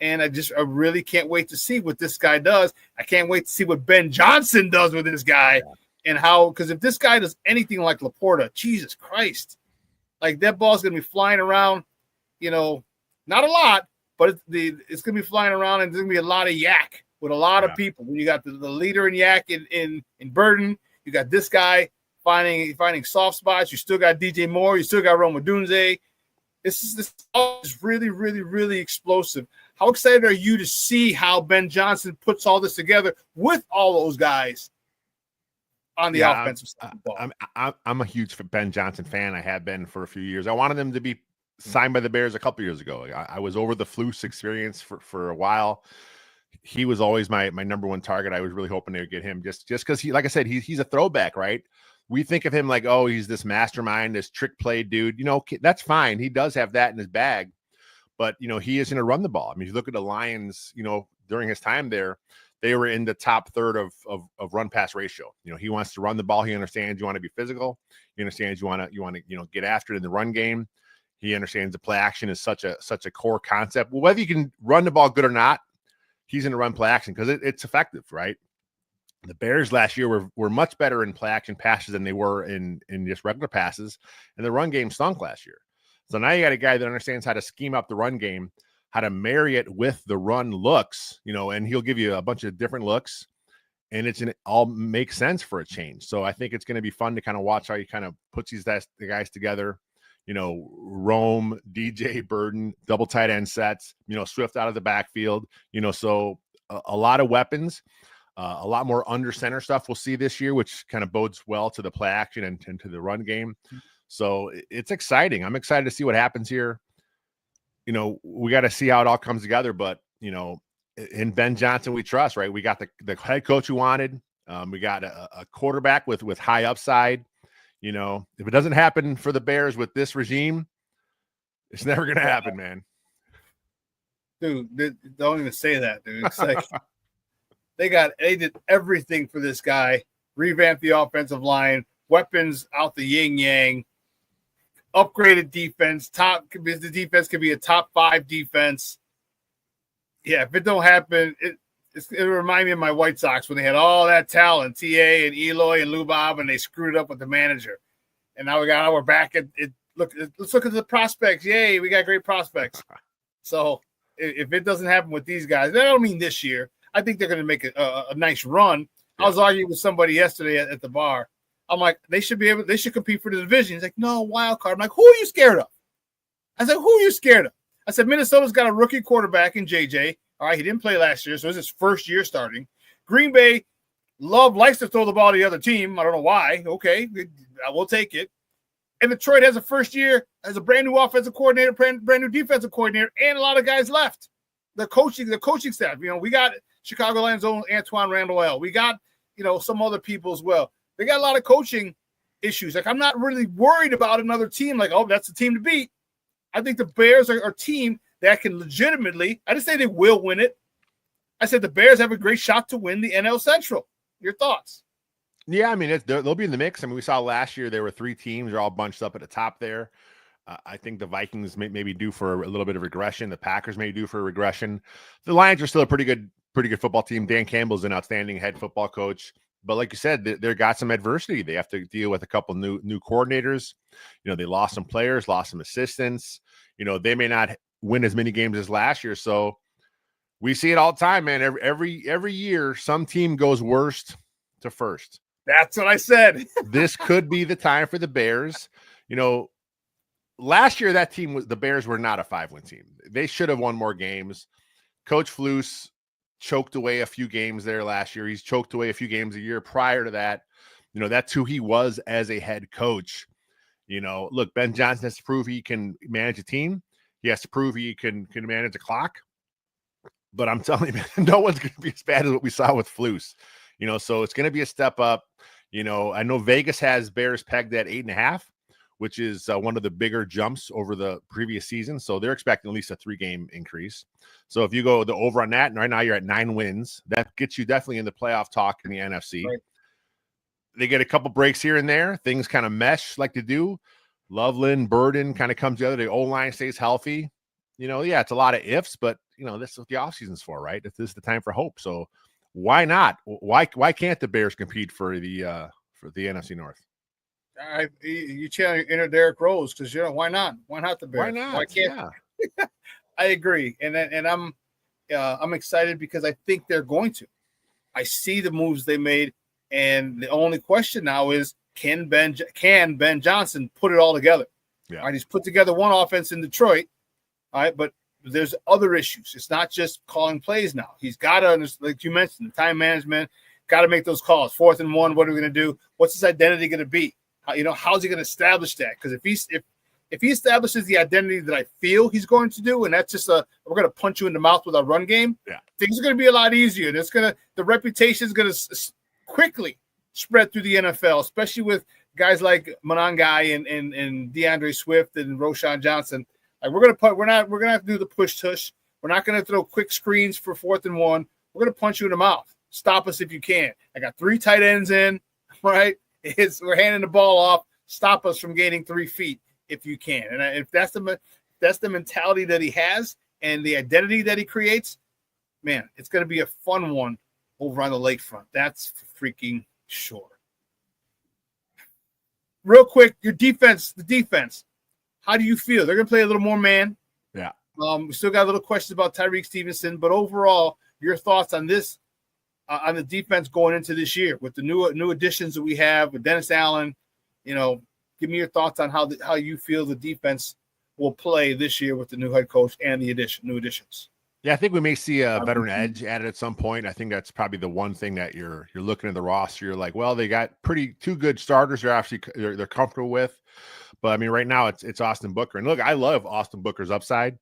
And I really can't wait to see what this guy does. I can't wait to see what Ben Johnson does with this guy and how – because if this guy does anything like Laporta, Jesus Christ, like that ball's going to be flying around. You know, not a lot, but it's going to be flying around, and there's going to be a lot of yak with a lot of people. When you got the leader in yak in Burden, you got this guy finding soft spots. You still got DJ Moore. You still got Roma Dunze. This is really, really, really explosive. How excited are you to see how Ben Johnson puts all this together with all those guys on the offensive side of the ball? I'm a huge Ben Johnson fan. I have been for a few years. I wanted him to be signed by the Bears a couple years ago. I was over the Flus experience for a while. He was always my number one target. I was really hoping they would get him just because he, like I said, he's a throwback, right? We think of him like, oh, he's this mastermind, this trick play dude. You know, that's fine. He does have that in his bag, but you know, he is going to run the ball. I mean, if you look at the Lions, you know, during his time there, they were in the top third of run pass ratio. You know, he wants to run the ball. He understands you want to be physical. He understands you want to get after it in the run game. He understands the play action is such a core concept. Well, whether you can run the ball good or not, he's going to run play action because it's effective, right? The Bears last year were much better in play action passes than they were in just regular passes, and the run game stunk last year. So now you got a guy that understands how to scheme up the run game, how to marry it with the run looks, you know, and he'll give you a bunch of different looks, and it all makes sense for a change. So I think it's going to be fun to kind of watch how he kind of puts the guys together. You know, Rome, DJ, Burden, double tight end sets, you know, Swift out of the backfield, you know, so a lot of weapons, a lot more under center stuff we'll see this year, which kind of bodes well to the play action and to the run game. So it's exciting. I'm excited to see what happens here. You know, we got to see how it all comes together, but, you know, in Ben Johnson, we trust, right? We got the head coach we wanted. We got a quarterback with high upside. You know, if it doesn't happen for the Bears with this regime, it's never going to happen, man. Dude, don't even say that, dude. It's like they did everything for this guy, revamped the offensive line, weapons out the yin yang, upgraded defense. The defense could be a top 5 defense. Yeah, if it don't happen, it reminded me of my White Sox when they had all that talent, TA and Eloy and Lubob, and they screwed it up with the manager. And now we're back at it. Let's look at the prospects. Yay, we got great prospects. So if it doesn't happen with these guys, I don't mean this year. I think they're going to make a nice run. Yeah. I was arguing with somebody yesterday at the bar. I'm like, they should compete for the division. He's like, no, wild card. I'm like, who are you scared of? I said, who are you scared of? I said, Minnesota's got a rookie quarterback in JJ. All right, he didn't play last year, so it's his first year starting. Green Bay likes to throw the ball to the other team. I don't know why. Okay, I will take it. And Detroit has a first year, has a brand new offensive coordinator, brand new defensive coordinator, and a lot of guys left. The coaching staff. You know, we got Chicagoland's own Antoine Randall. We got, you know, some other people as well. They got a lot of coaching issues. Like, I'm not really worried about another team. Like, oh, that's the team to beat. I think the Bears are a team that can legitimately, I didn't say they will win it. I said the Bears have a great shot to win the NL Central. Your thoughts? Yeah, I mean, they'll be in the mix. I mean, we saw last year there were 3 teams. They're all bunched up at the top there. I think the Vikings may be due for a little bit of regression. The Packers may be due for regression. The Lions are still a pretty good football team. Dan Campbell's an outstanding head football coach. But like you said, they've got some adversity. They have to deal with a couple new coordinators. You know, they lost some players, lost some assistants. You know, they may not win as many games as last year. So we see it all the time, man. Every year, some team goes worst to first. That's what I said. This could be the time for the Bears. You know, last year the Bears were not a 5-win team. They should have won more games. Coach Flus choked away a few games there last year. He's choked away a few games a year prior to that. You know, that's who he was as a head coach. You know, look, Ben Johnson has to prove he can manage a team. He has to prove he can manage a clock. But I'm telling you, man, no one's going to be as bad as what we saw with Flus. You know, so it's going to be a step up. You know, I know Vegas has Bears pegged at 8.5, which is one of the bigger jumps over the previous season. So they're expecting at least a 3-game increase. So if you go the over on that, and right now you're at 9 wins, that gets you definitely in the playoff talk in the NFC. Right. They get a couple breaks here and there. Things kind of mesh like they do. Loveland, Burden kind of comes together. The O-line stays healthy. You know, yeah, it's a lot of ifs, but, you know, that's what the offseason's for, right? This is the time for hope. So why not? Why can't the Bears compete for the NFC North? You channel inner Derrick Rose because, you know, why not? Why not the Bears? Why not? Why can't? Yeah. I agree, and I'm excited because I think they're going to. I see the moves they made, and the only question now is can Ben Johnson put it all together? Yeah. All right, he's put together one offense in Detroit, all right, but there's other issues. It's not just calling plays now. He's got to, like you mentioned, the time management. Got to make those calls. 4th and 1. What are we going to do? What's his identity going to be? How's he going to establish that? Because if he establishes the identity that I feel he's going to do, and that's just we're going to punch you in the mouth with our run game, things are going to be a lot easier. And the reputation is going to quickly spread through the NFL, especially with guys like Monangai and DeAndre Swift and Roshan Johnson. Like we're going to have to do the push tush. We're not going to throw quick screens for 4th and 1. We're going to punch you in the mouth. Stop us if you can. I got 3 tight ends in, right? We're handing the ball off. Stop us from gaining 3 feet if you can. And if that's the mentality that he has and the identity that he creates, man, it's going to be a fun one over on the lakefront. That's freaking sure. Real quick, the defense. How do you feel? They're going to play a little more man. Yeah. We still got a little questions about Tyreek Stevenson, but overall, your thoughts on this, on the defense going into this year with the new additions that we have with Dennis Allen. You know, give me your thoughts on how you feel the defense will play this year with the new head coach and the new additions. Yeah, I think we may see a veteran edge added at some point. I think that's probably the one thing that you're looking at the roster. You're like, well, they got 2 good starters. They're comfortable with. But I mean, right now it's Austin Booker. And look, I love Austin Booker's upside,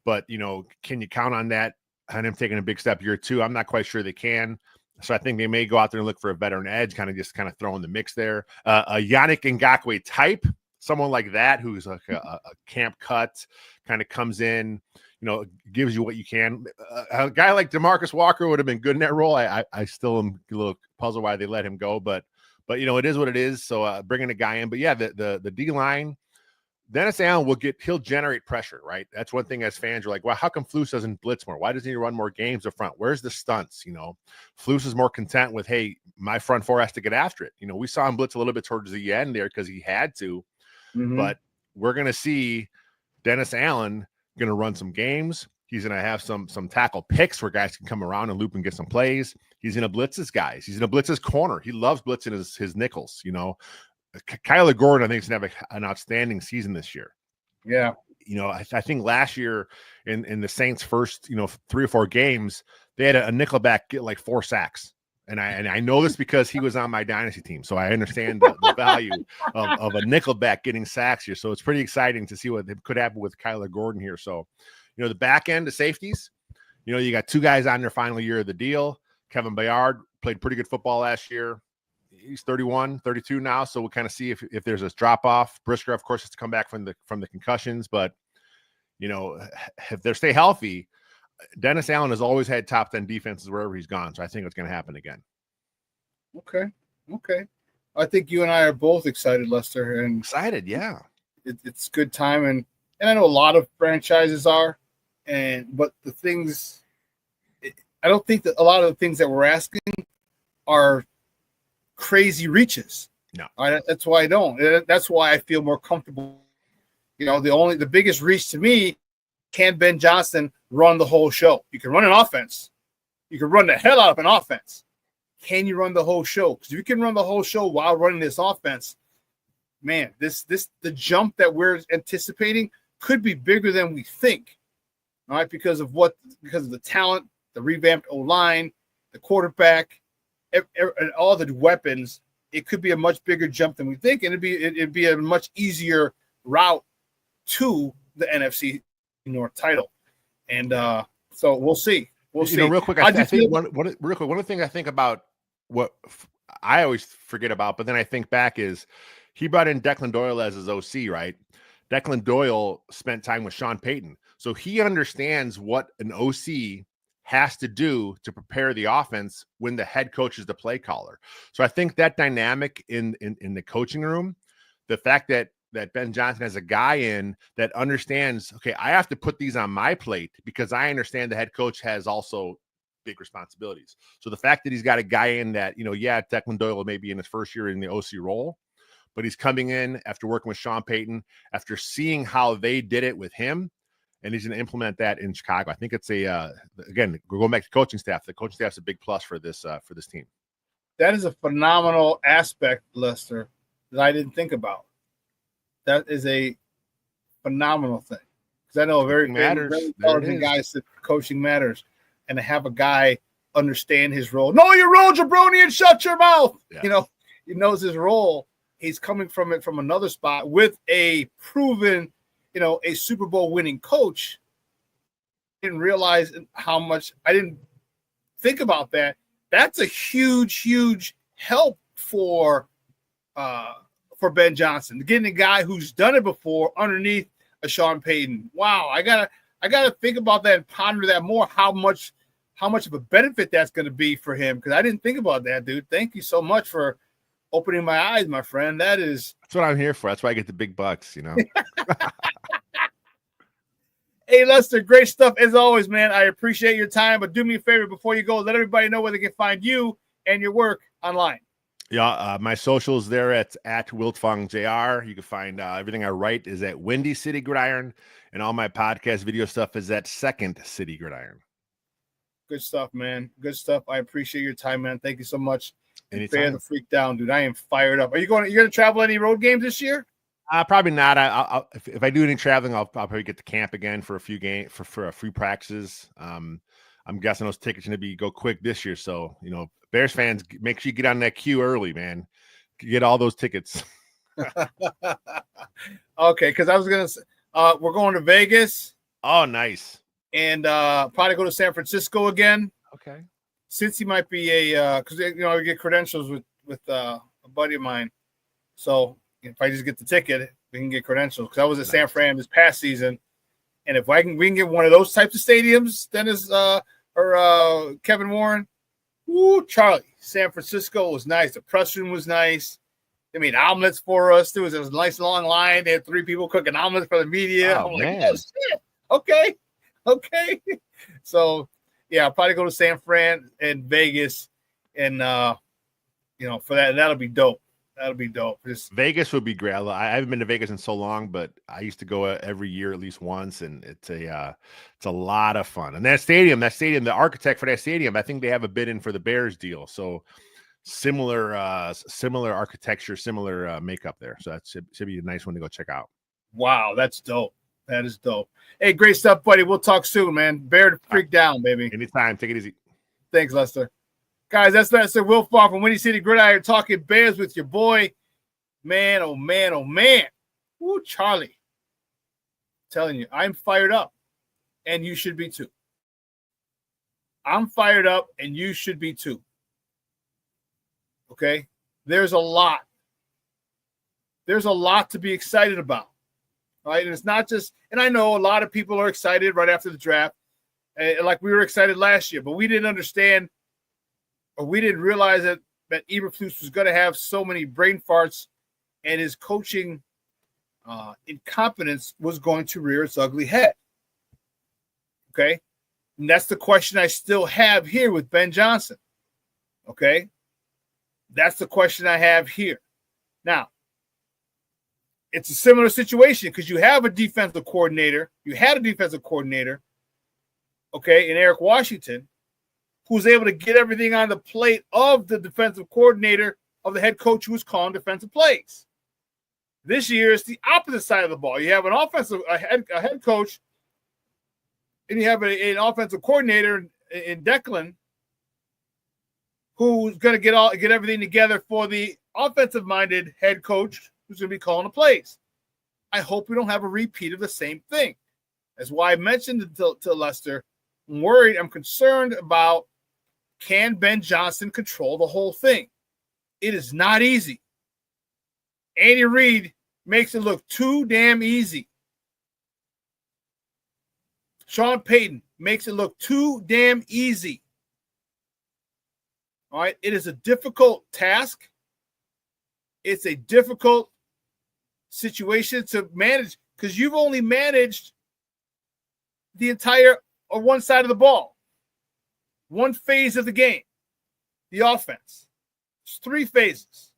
but you know, can you count on that? On him taking a big step year 2? I'm not quite sure they can. So I think they may go out there and look for a veteran edge, kind of throw in the mix there. A Yannick Ngakoue type, someone like that who's like a camp cut, kind of comes in, you know, gives you what you can. A guy like DeMarcus Walker would have been good in that role. I still am a little puzzled why they let him go, but you know, it is what it is. So bringing a guy in, but yeah, the D line, Dennis Allen he'll generate pressure, right? That's one thing as fans are like, well, how come Flus doesn't blitz more? Why doesn't he run more games up front? Where's the stunts? You know, Flus is more content with, hey, my front 4 has to get after it. You know, we saw him blitz a little bit towards the end there because he had to, but we're going to see Dennis Allen going to run some games. He's going to have some tackle picks where guys can come around and loop and get some plays. He's going to blitz his guys. He's going to blitz his corner. He loves blitzing his nickels, you know. Kyler Gordon, I think, is going to have an outstanding season this year. Yeah. You know, I think last year in the Saints' first, 3 or 4 games, they had a nickelback get like 4 sacks. And I know this because he was on my dynasty team. So I understand the value of a nickelback getting sacks here. So it's pretty exciting to see what could happen with Kyler Gordon here. So, the back end, the safeties, you got 2 guys on their final year of the deal. Kevin Bayard played pretty good football last year. He's 31, 32 now. So we'll kind of see if there's a drop off. Brisker, of course, has to come back from the concussions, but if they stay healthy, Dennis Allen has always had top 10 defenses wherever he's gone. So I think it's going to happen again. Okay. Okay. I think you and I are both excited, Lester. And excited, yeah. It's good time, and I know a lot of franchises are, but the things, I don't think that a lot of the things that we're asking are crazy reaches. No, that's why I don't. That's why I feel more comfortable. You know, the biggest reach to me, can Ben Johnson run the whole show? You can run an offense. You can run the hell out of an offense. Can you run the whole show? Because if you can run the whole show while running this offense, man, the jump that we're anticipating could be bigger than we think. All right, because of the talent, the revamped O-line, the quarterback, and all the weapons. It could be a much bigger jump than we think, and it'd be a much easier route to the NFC North title. And so we'll see. We'll see. Real quick, I think one of the things I think about, what I always forget about, but then I think back, is he brought in Declan Doyle as his OC, right? Declan Doyle spent time with Sean Payton, so he understands what an OC has to do to prepare the offense when the head coach is the play caller. So I think that dynamic in the coaching room, the fact that Ben Johnson has a guy in that understands, okay, I have to put these on my plate because I understand the head coach has also big responsibilities. So the fact that he's got a guy in that, Declan Doyle may be in his first year in the OC role, but he's coming in after working with Sean Payton, after seeing how they did it with him, and he's going to implement that in Chicago. I think it's again, we're going back to coaching staff. The coaching staff's a big plus for this team. That is a phenomenal aspect, Lester, that I didn't think about. That is a phenomenal thing, because I know a very intelligent guy said coaching matters, and to have a guy understand his role. Know your role, jabroni, and shut your mouth. Yeah. He knows his role. He's coming from it from another spot with a proven, a Super Bowl winning coach. Didn't realize how much. I didn't think about that. That's a huge help for Ben Johnson, getting a guy who's done it before underneath a Sean Payton. Wow, I gotta think about that and ponder that more. How much of a benefit that's going to be for him, because I didn't think about that, dude. Thank you so much for opening my eyes, my friend. That's what I'm here for. That's why I get the big bucks, Hey, Lester, great stuff as always, man. I appreciate your time, but do me a favor before you go. Let everybody know where they can find you and your work online. Yeah, my socials there at Wiltfong JR. You can find everything I write is at Windy City Gridiron, and all my podcast video stuff is at Second City Gridiron. Good stuff, man. Good stuff. I appreciate your time, man. Thank you so much. Anytime. Bear the freak down, dude. I am fired up. You're going to travel any road games this year? Probably not. If I do any traveling, I'll probably get to camp again for a few games for a few practices. I'm guessing those tickets are going to go quick this year. So, Bears fans, make sure you get on that queue early, man. Get all those tickets. Okay, because I was going to say, we're going to Vegas. Oh, nice. And probably go to San Francisco again. Okay. Since he might be because we get credentials with a buddy of mine. So if I just get the ticket, we can get credentials. Because I was at San Fran this past season, and if we can get one of those types of stadiums, Dennis or Kevin Warren. Woo, Charlie, San Francisco was nice. The press room was nice. They made omelets for us. There was a nice long line. They had 3 people cooking omelets for the media. Oh, I'm man. like, oh, shit. Okay. So, yeah, I'll probably go to San Fran and Vegas. And, for that, that'll be dope. That'll be dope. Vegas would be great. I haven't been to Vegas in so long, but I used to go every year at least once, and it's a lot of fun. And that stadium, the architect for that stadium, I think they have a bid in for the Bears deal. So similar architecture, similar makeup there. So that should be a nice one to go check out. Wow, that's dope. That is dope. Hey, great stuff, buddy. We'll talk soon, man. Bear the freak down, baby. Anytime. Take it easy. Thanks, Lester. Guys, that's Lester Wiltfong from Windy City Gridiron talking Bears with your boy. Man, oh, man, oh, man. Woo, Charlie. I'm telling you, I'm fired up, and you should be too. I'm fired up, and you should be too. Okay? There's a lot. There's a lot to be excited about. Right? And it's not just, and I know a lot of people are excited right after the draft, like we were excited last year, but we didn't understand, or we didn't realize that that Eberflus was going to have so many brain farts and his coaching incompetence was going to rear its ugly head. Okay? And that's the question I still have here with Ben Johnson. Okay? That's the question I have here. Now, it's a similar situation because you have a defensive coordinator. You had a defensive coordinator, okay, in Eric Washington, who's able to get everything on the plate of the defensive coordinator of the head coach who was calling defensive plays. This year, it's the opposite side of the ball. You have a head coach, and you have an offensive coordinator in Declan, who's going to get everything together for the offensive-minded head coach who's going to be calling the plays. I hope we don't have a repeat of the same thing. That's why I mentioned to Lester, I'm concerned about, can Ben Johnson control the whole thing? It is not easy. Andy Reid makes it look too damn easy. Sean Payton makes it look too damn easy. All right, it is a difficult task. It's a difficult situation to manage because you've only managed the entire or one side of the ball, one phase of the game, the offense. It's 3 phases,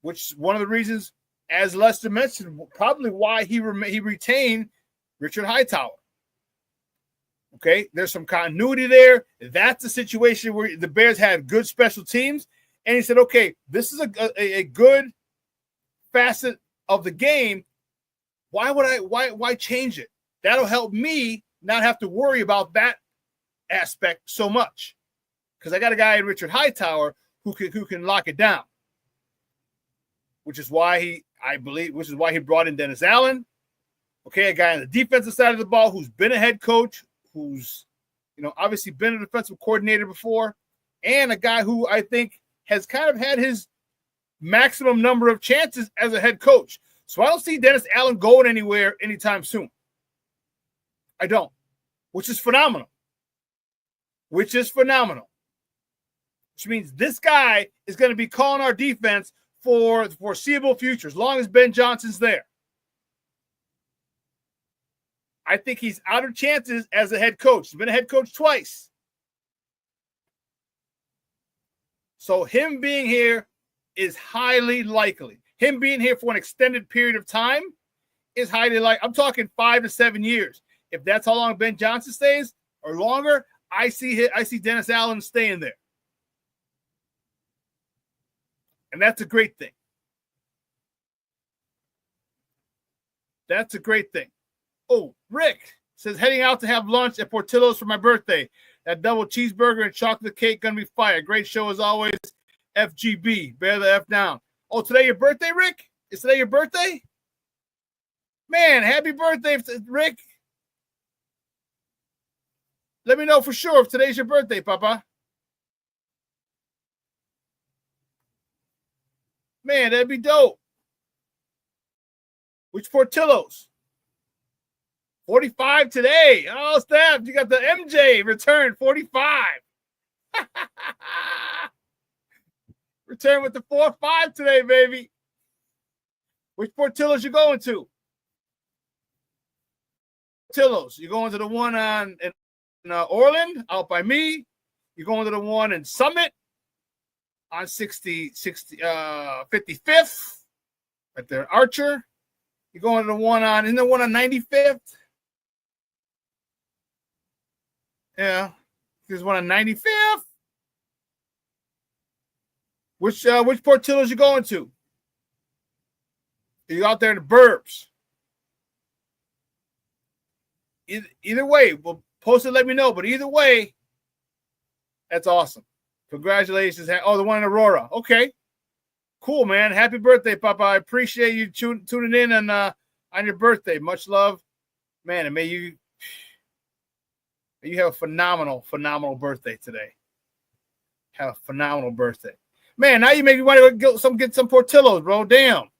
which is one of the reasons, as Lester mentioned, probably why he retained Richard Hightower. Okay, there's some continuity there. That's a situation where the Bears had good special teams, and he said, okay, this is a good facet of the game. Why change it? That'll help me not have to worry about that aspect so much, because I got a guy in Richard Hightower who can lock it down, which is why he brought in Dennis Allen. Okay, a guy on the defensive side of the ball who's been a head coach, who's obviously been a defensive coordinator before, and a guy who I think has kind of had his maximum number of chances as a head coach. So I don't see Dennis Allen going anywhere anytime soon. I don't, which is phenomenal. Which means this guy is going to be calling our defense for the foreseeable future, as long as Ben Johnson's there. I think he's out of chances as a head coach. He's been a head coach twice. So him being here is highly likely. Him being here for an extended period of time is highly likely. I'm talking 5 to 7 years. If that's how long Ben Johnson stays or longer, I see Dennis Allen staying there. And that's a great thing. That's a great thing. Oh, Rick says, heading out to have lunch at Portillo's for my birthday. That double cheeseburger and chocolate cake going to be fire. Great show as always. FGB. Bear the F down. Oh, today your birthday, Rick? Is today your birthday? Man, happy birthday, Rick. Let me know for sure if today's your birthday, Papa. Man, that'd be dope. Which Portillo's? 45 today. Oh, Steph, you got the MJ return, 45. Return with the 4-5 today, baby. Which Portillo's you going to? Portillo's. You going to the one in Orland, out by me. You're going to the one in Summit on 55th, right there, Archer. You're going to the one on, isn't there one on 95th? Yeah, there's one on 95th. Which Portillo's you going to? Are you out there in the burbs? Either way, we'll post it, let me know. But either way, that's awesome. Congratulations. Oh, the one in Aurora. Okay. Cool, man. Happy birthday, Papa. I appreciate you tuning in on your birthday. Much love. Man, and may you have a phenomenal birthday today. Have a phenomenal birthday. Man, now you make me want to get some Portillo's, bro. Damn.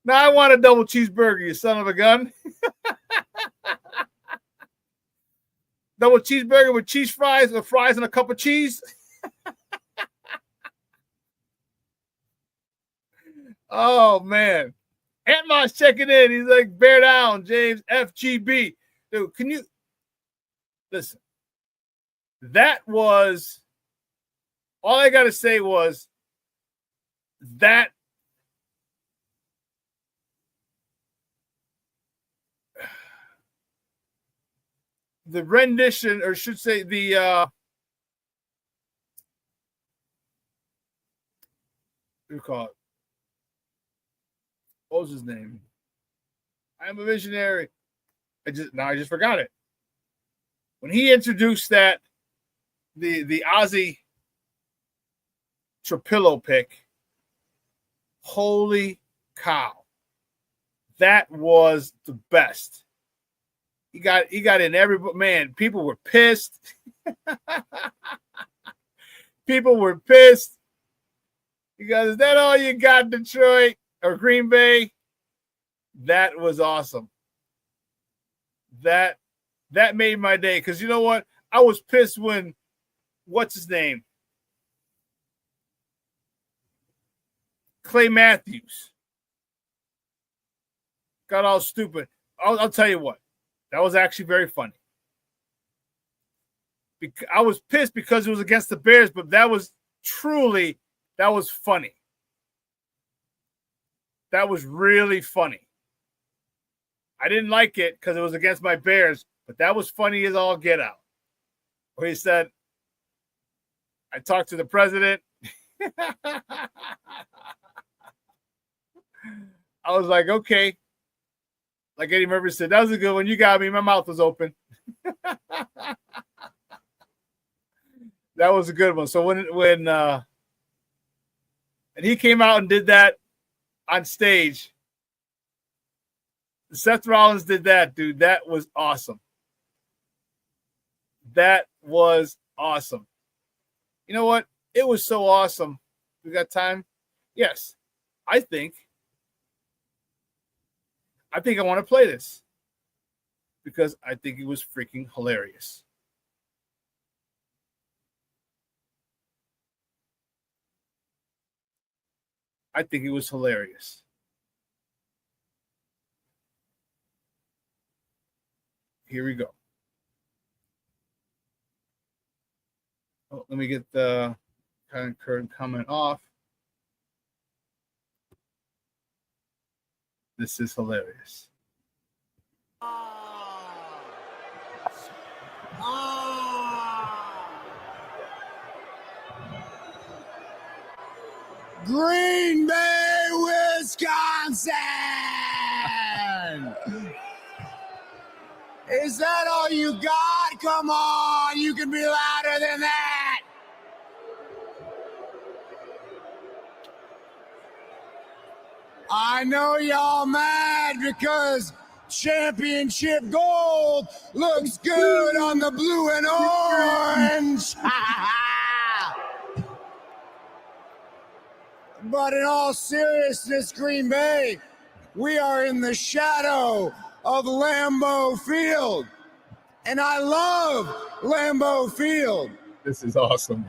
Now I want a double cheeseburger, you son of a gun. double cheeseburger with cheese fries or fries and a cup of cheese. Oh, man. Antmon's checking in. He's like, bear down, James, FGB. Dude, can you listen? That was all I got to say was that the rendition, or should say the what do you call it? What was his name? I am a visionary. I just forgot it. When he introduced that, the Ozzy Trapillo pick, holy cow. That was the best. He got in everybody. Man, people were pissed. People were pissed. Because is that all you got, Detroit or Green Bay? That was awesome. That made my day. Because you know what? I was pissed when, what's his name? Clay Matthews got all stupid. I'll tell you what. That was actually very funny. I was pissed because it was against the Bears, but that was funny. That was really funny. I didn't like it because it was against my Bears, but that was funny as all get out. Where he said, I talked to the president. I was like, okay. Like Eddie Murphy said, that was a good one. You got me. My mouth was open. That was a good one. So when and he came out and did that on stage, Seth Rollins did that, dude. That was awesome. That was awesome. You know what? It was so awesome. We got time? Yes. I think I want to play this because I think it was freaking hilarious. I think it was hilarious. Here we go. Oh, let me get the current comment off. This is hilarious. Green Bay, Wisconsin! Is that all you got? Come on, you can be louder than that. I know y'all mad because championship gold looks good on the blue and orange. But in all seriousness, Green Bay, we are in the shadow of Lambeau Field. And I love Lambeau Field. This is awesome.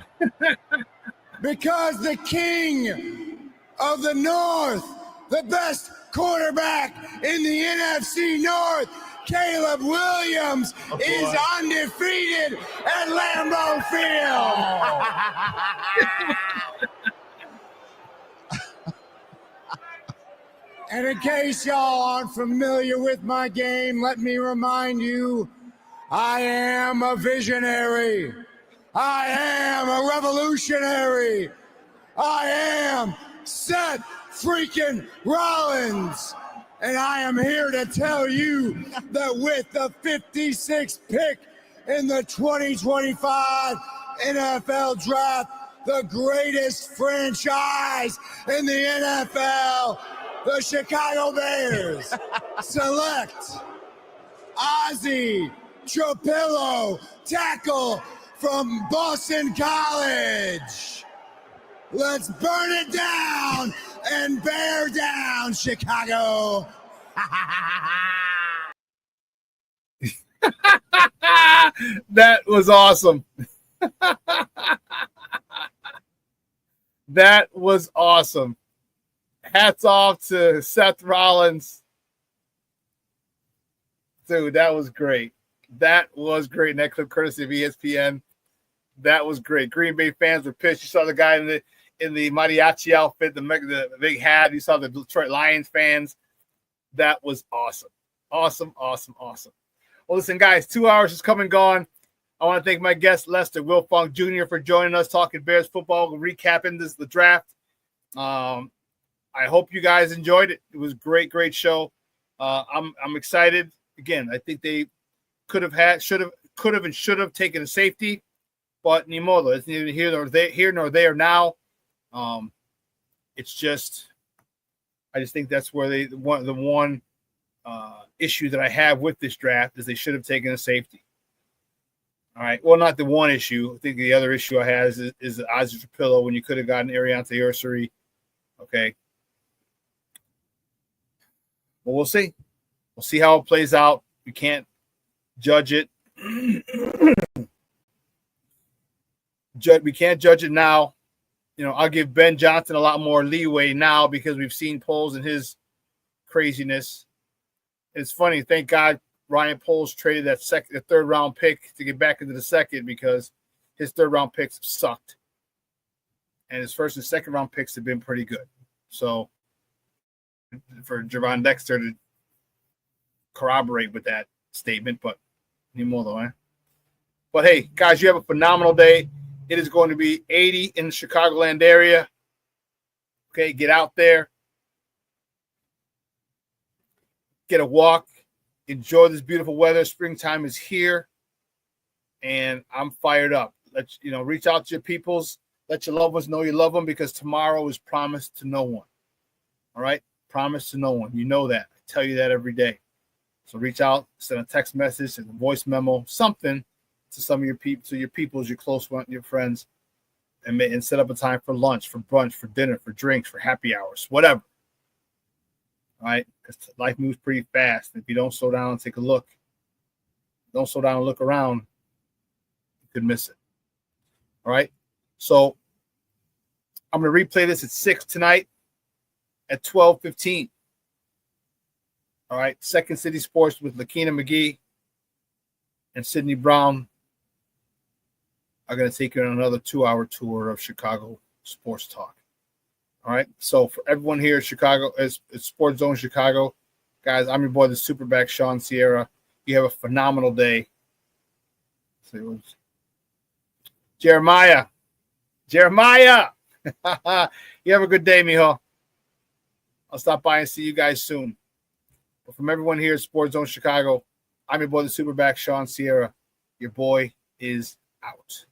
Because the king of the North, the best quarterback in the NFC North, Caleb Williams, is undefeated at Lambeau Field. And in case y'all aren't familiar with my game, let me remind you, I am a visionary. I am a revolutionary. I am Seth freaking Rollins. And I am here to tell you that with the 56th pick in the 2025 NFL Draft, the greatest franchise in the NFL, the Chicago Bears, select Ozzy Trapillo, tackle from Boston College. Let's burn it down and bear down Chicago. That was awesome. That was awesome. Hats off to Seth Rollins. Dude, that was great. That was great. And that clip courtesy of ESPN. That was great. Green Bay fans were pissed. You saw the guy in the mariachi outfit, the big hat. You saw the Detroit Lions fans. That was awesome. Awesome, awesome, awesome. Well, listen, guys, 2 hours has come and gone. I want to thank my guest, Lester Wiltfong Jr., for joining us, talking Bears football, recapping the draft. I hope you guys enjoyed it. It was a great, great show. I'm excited. Again, I think they could have, and should have taken a safety, but ni modo. It's neither here nor there now. It's just, I just think that's where the one issue that I have with this draft is they should have taken a safety. All right. Well, not the one issue. I think the other issue I have is the Isaac Trapillo when you could have gotten Ariante Ursary. Okay. Well, we'll see. We'll see how it plays out. We can't judge it. We can't judge it now. You know, I'll give Ben Johnson a lot more leeway now because we've seen Poles and his craziness. It's funny. Thank God Ryan Poles traded the third round pick to get back into the second because his third round picks sucked. And his first and second round picks have been pretty good. So for Gervon Dexter to corroborate with that statement, but anymore though, eh? But hey, guys, you have a phenomenal day. It is going to be 80 in the Chicagoland area. Okay, get out there. Get a walk. Enjoy this beautiful weather. Springtime is here. And I'm fired up. Reach out to your peoples. Let your loved ones know you love them because tomorrow is promised to no one. All right? Promised to no one. You know that. I tell you that every day. So reach out, send a text message, send a voice memo, something to some of your people, to your peoples, your close ones, your friends, and set up a time for lunch, for brunch, for dinner, for drinks, for happy hours, whatever. All right? Because life moves pretty fast. If you don't slow down and take a look, don't slow down and look around, you could miss it. All right? So I'm going to replay this at 6 tonight at 12:15. All right? Second City Sports with Lakina McGee and Sydney Brown are going to take you on another 2-hour tour of Chicago sports talk. All right. So for everyone here at Chicago, it's Sports Zone Chicago, guys, I'm your boy, the SuperBack, Shawn Sierra. You have a phenomenal day. Jeremiah. You have a good day, mijo. I'll stop by and see you guys soon. But from everyone here at Sports Zone Chicago, I'm your boy, the SuperBack, Shawn Sierra. Your boy is out.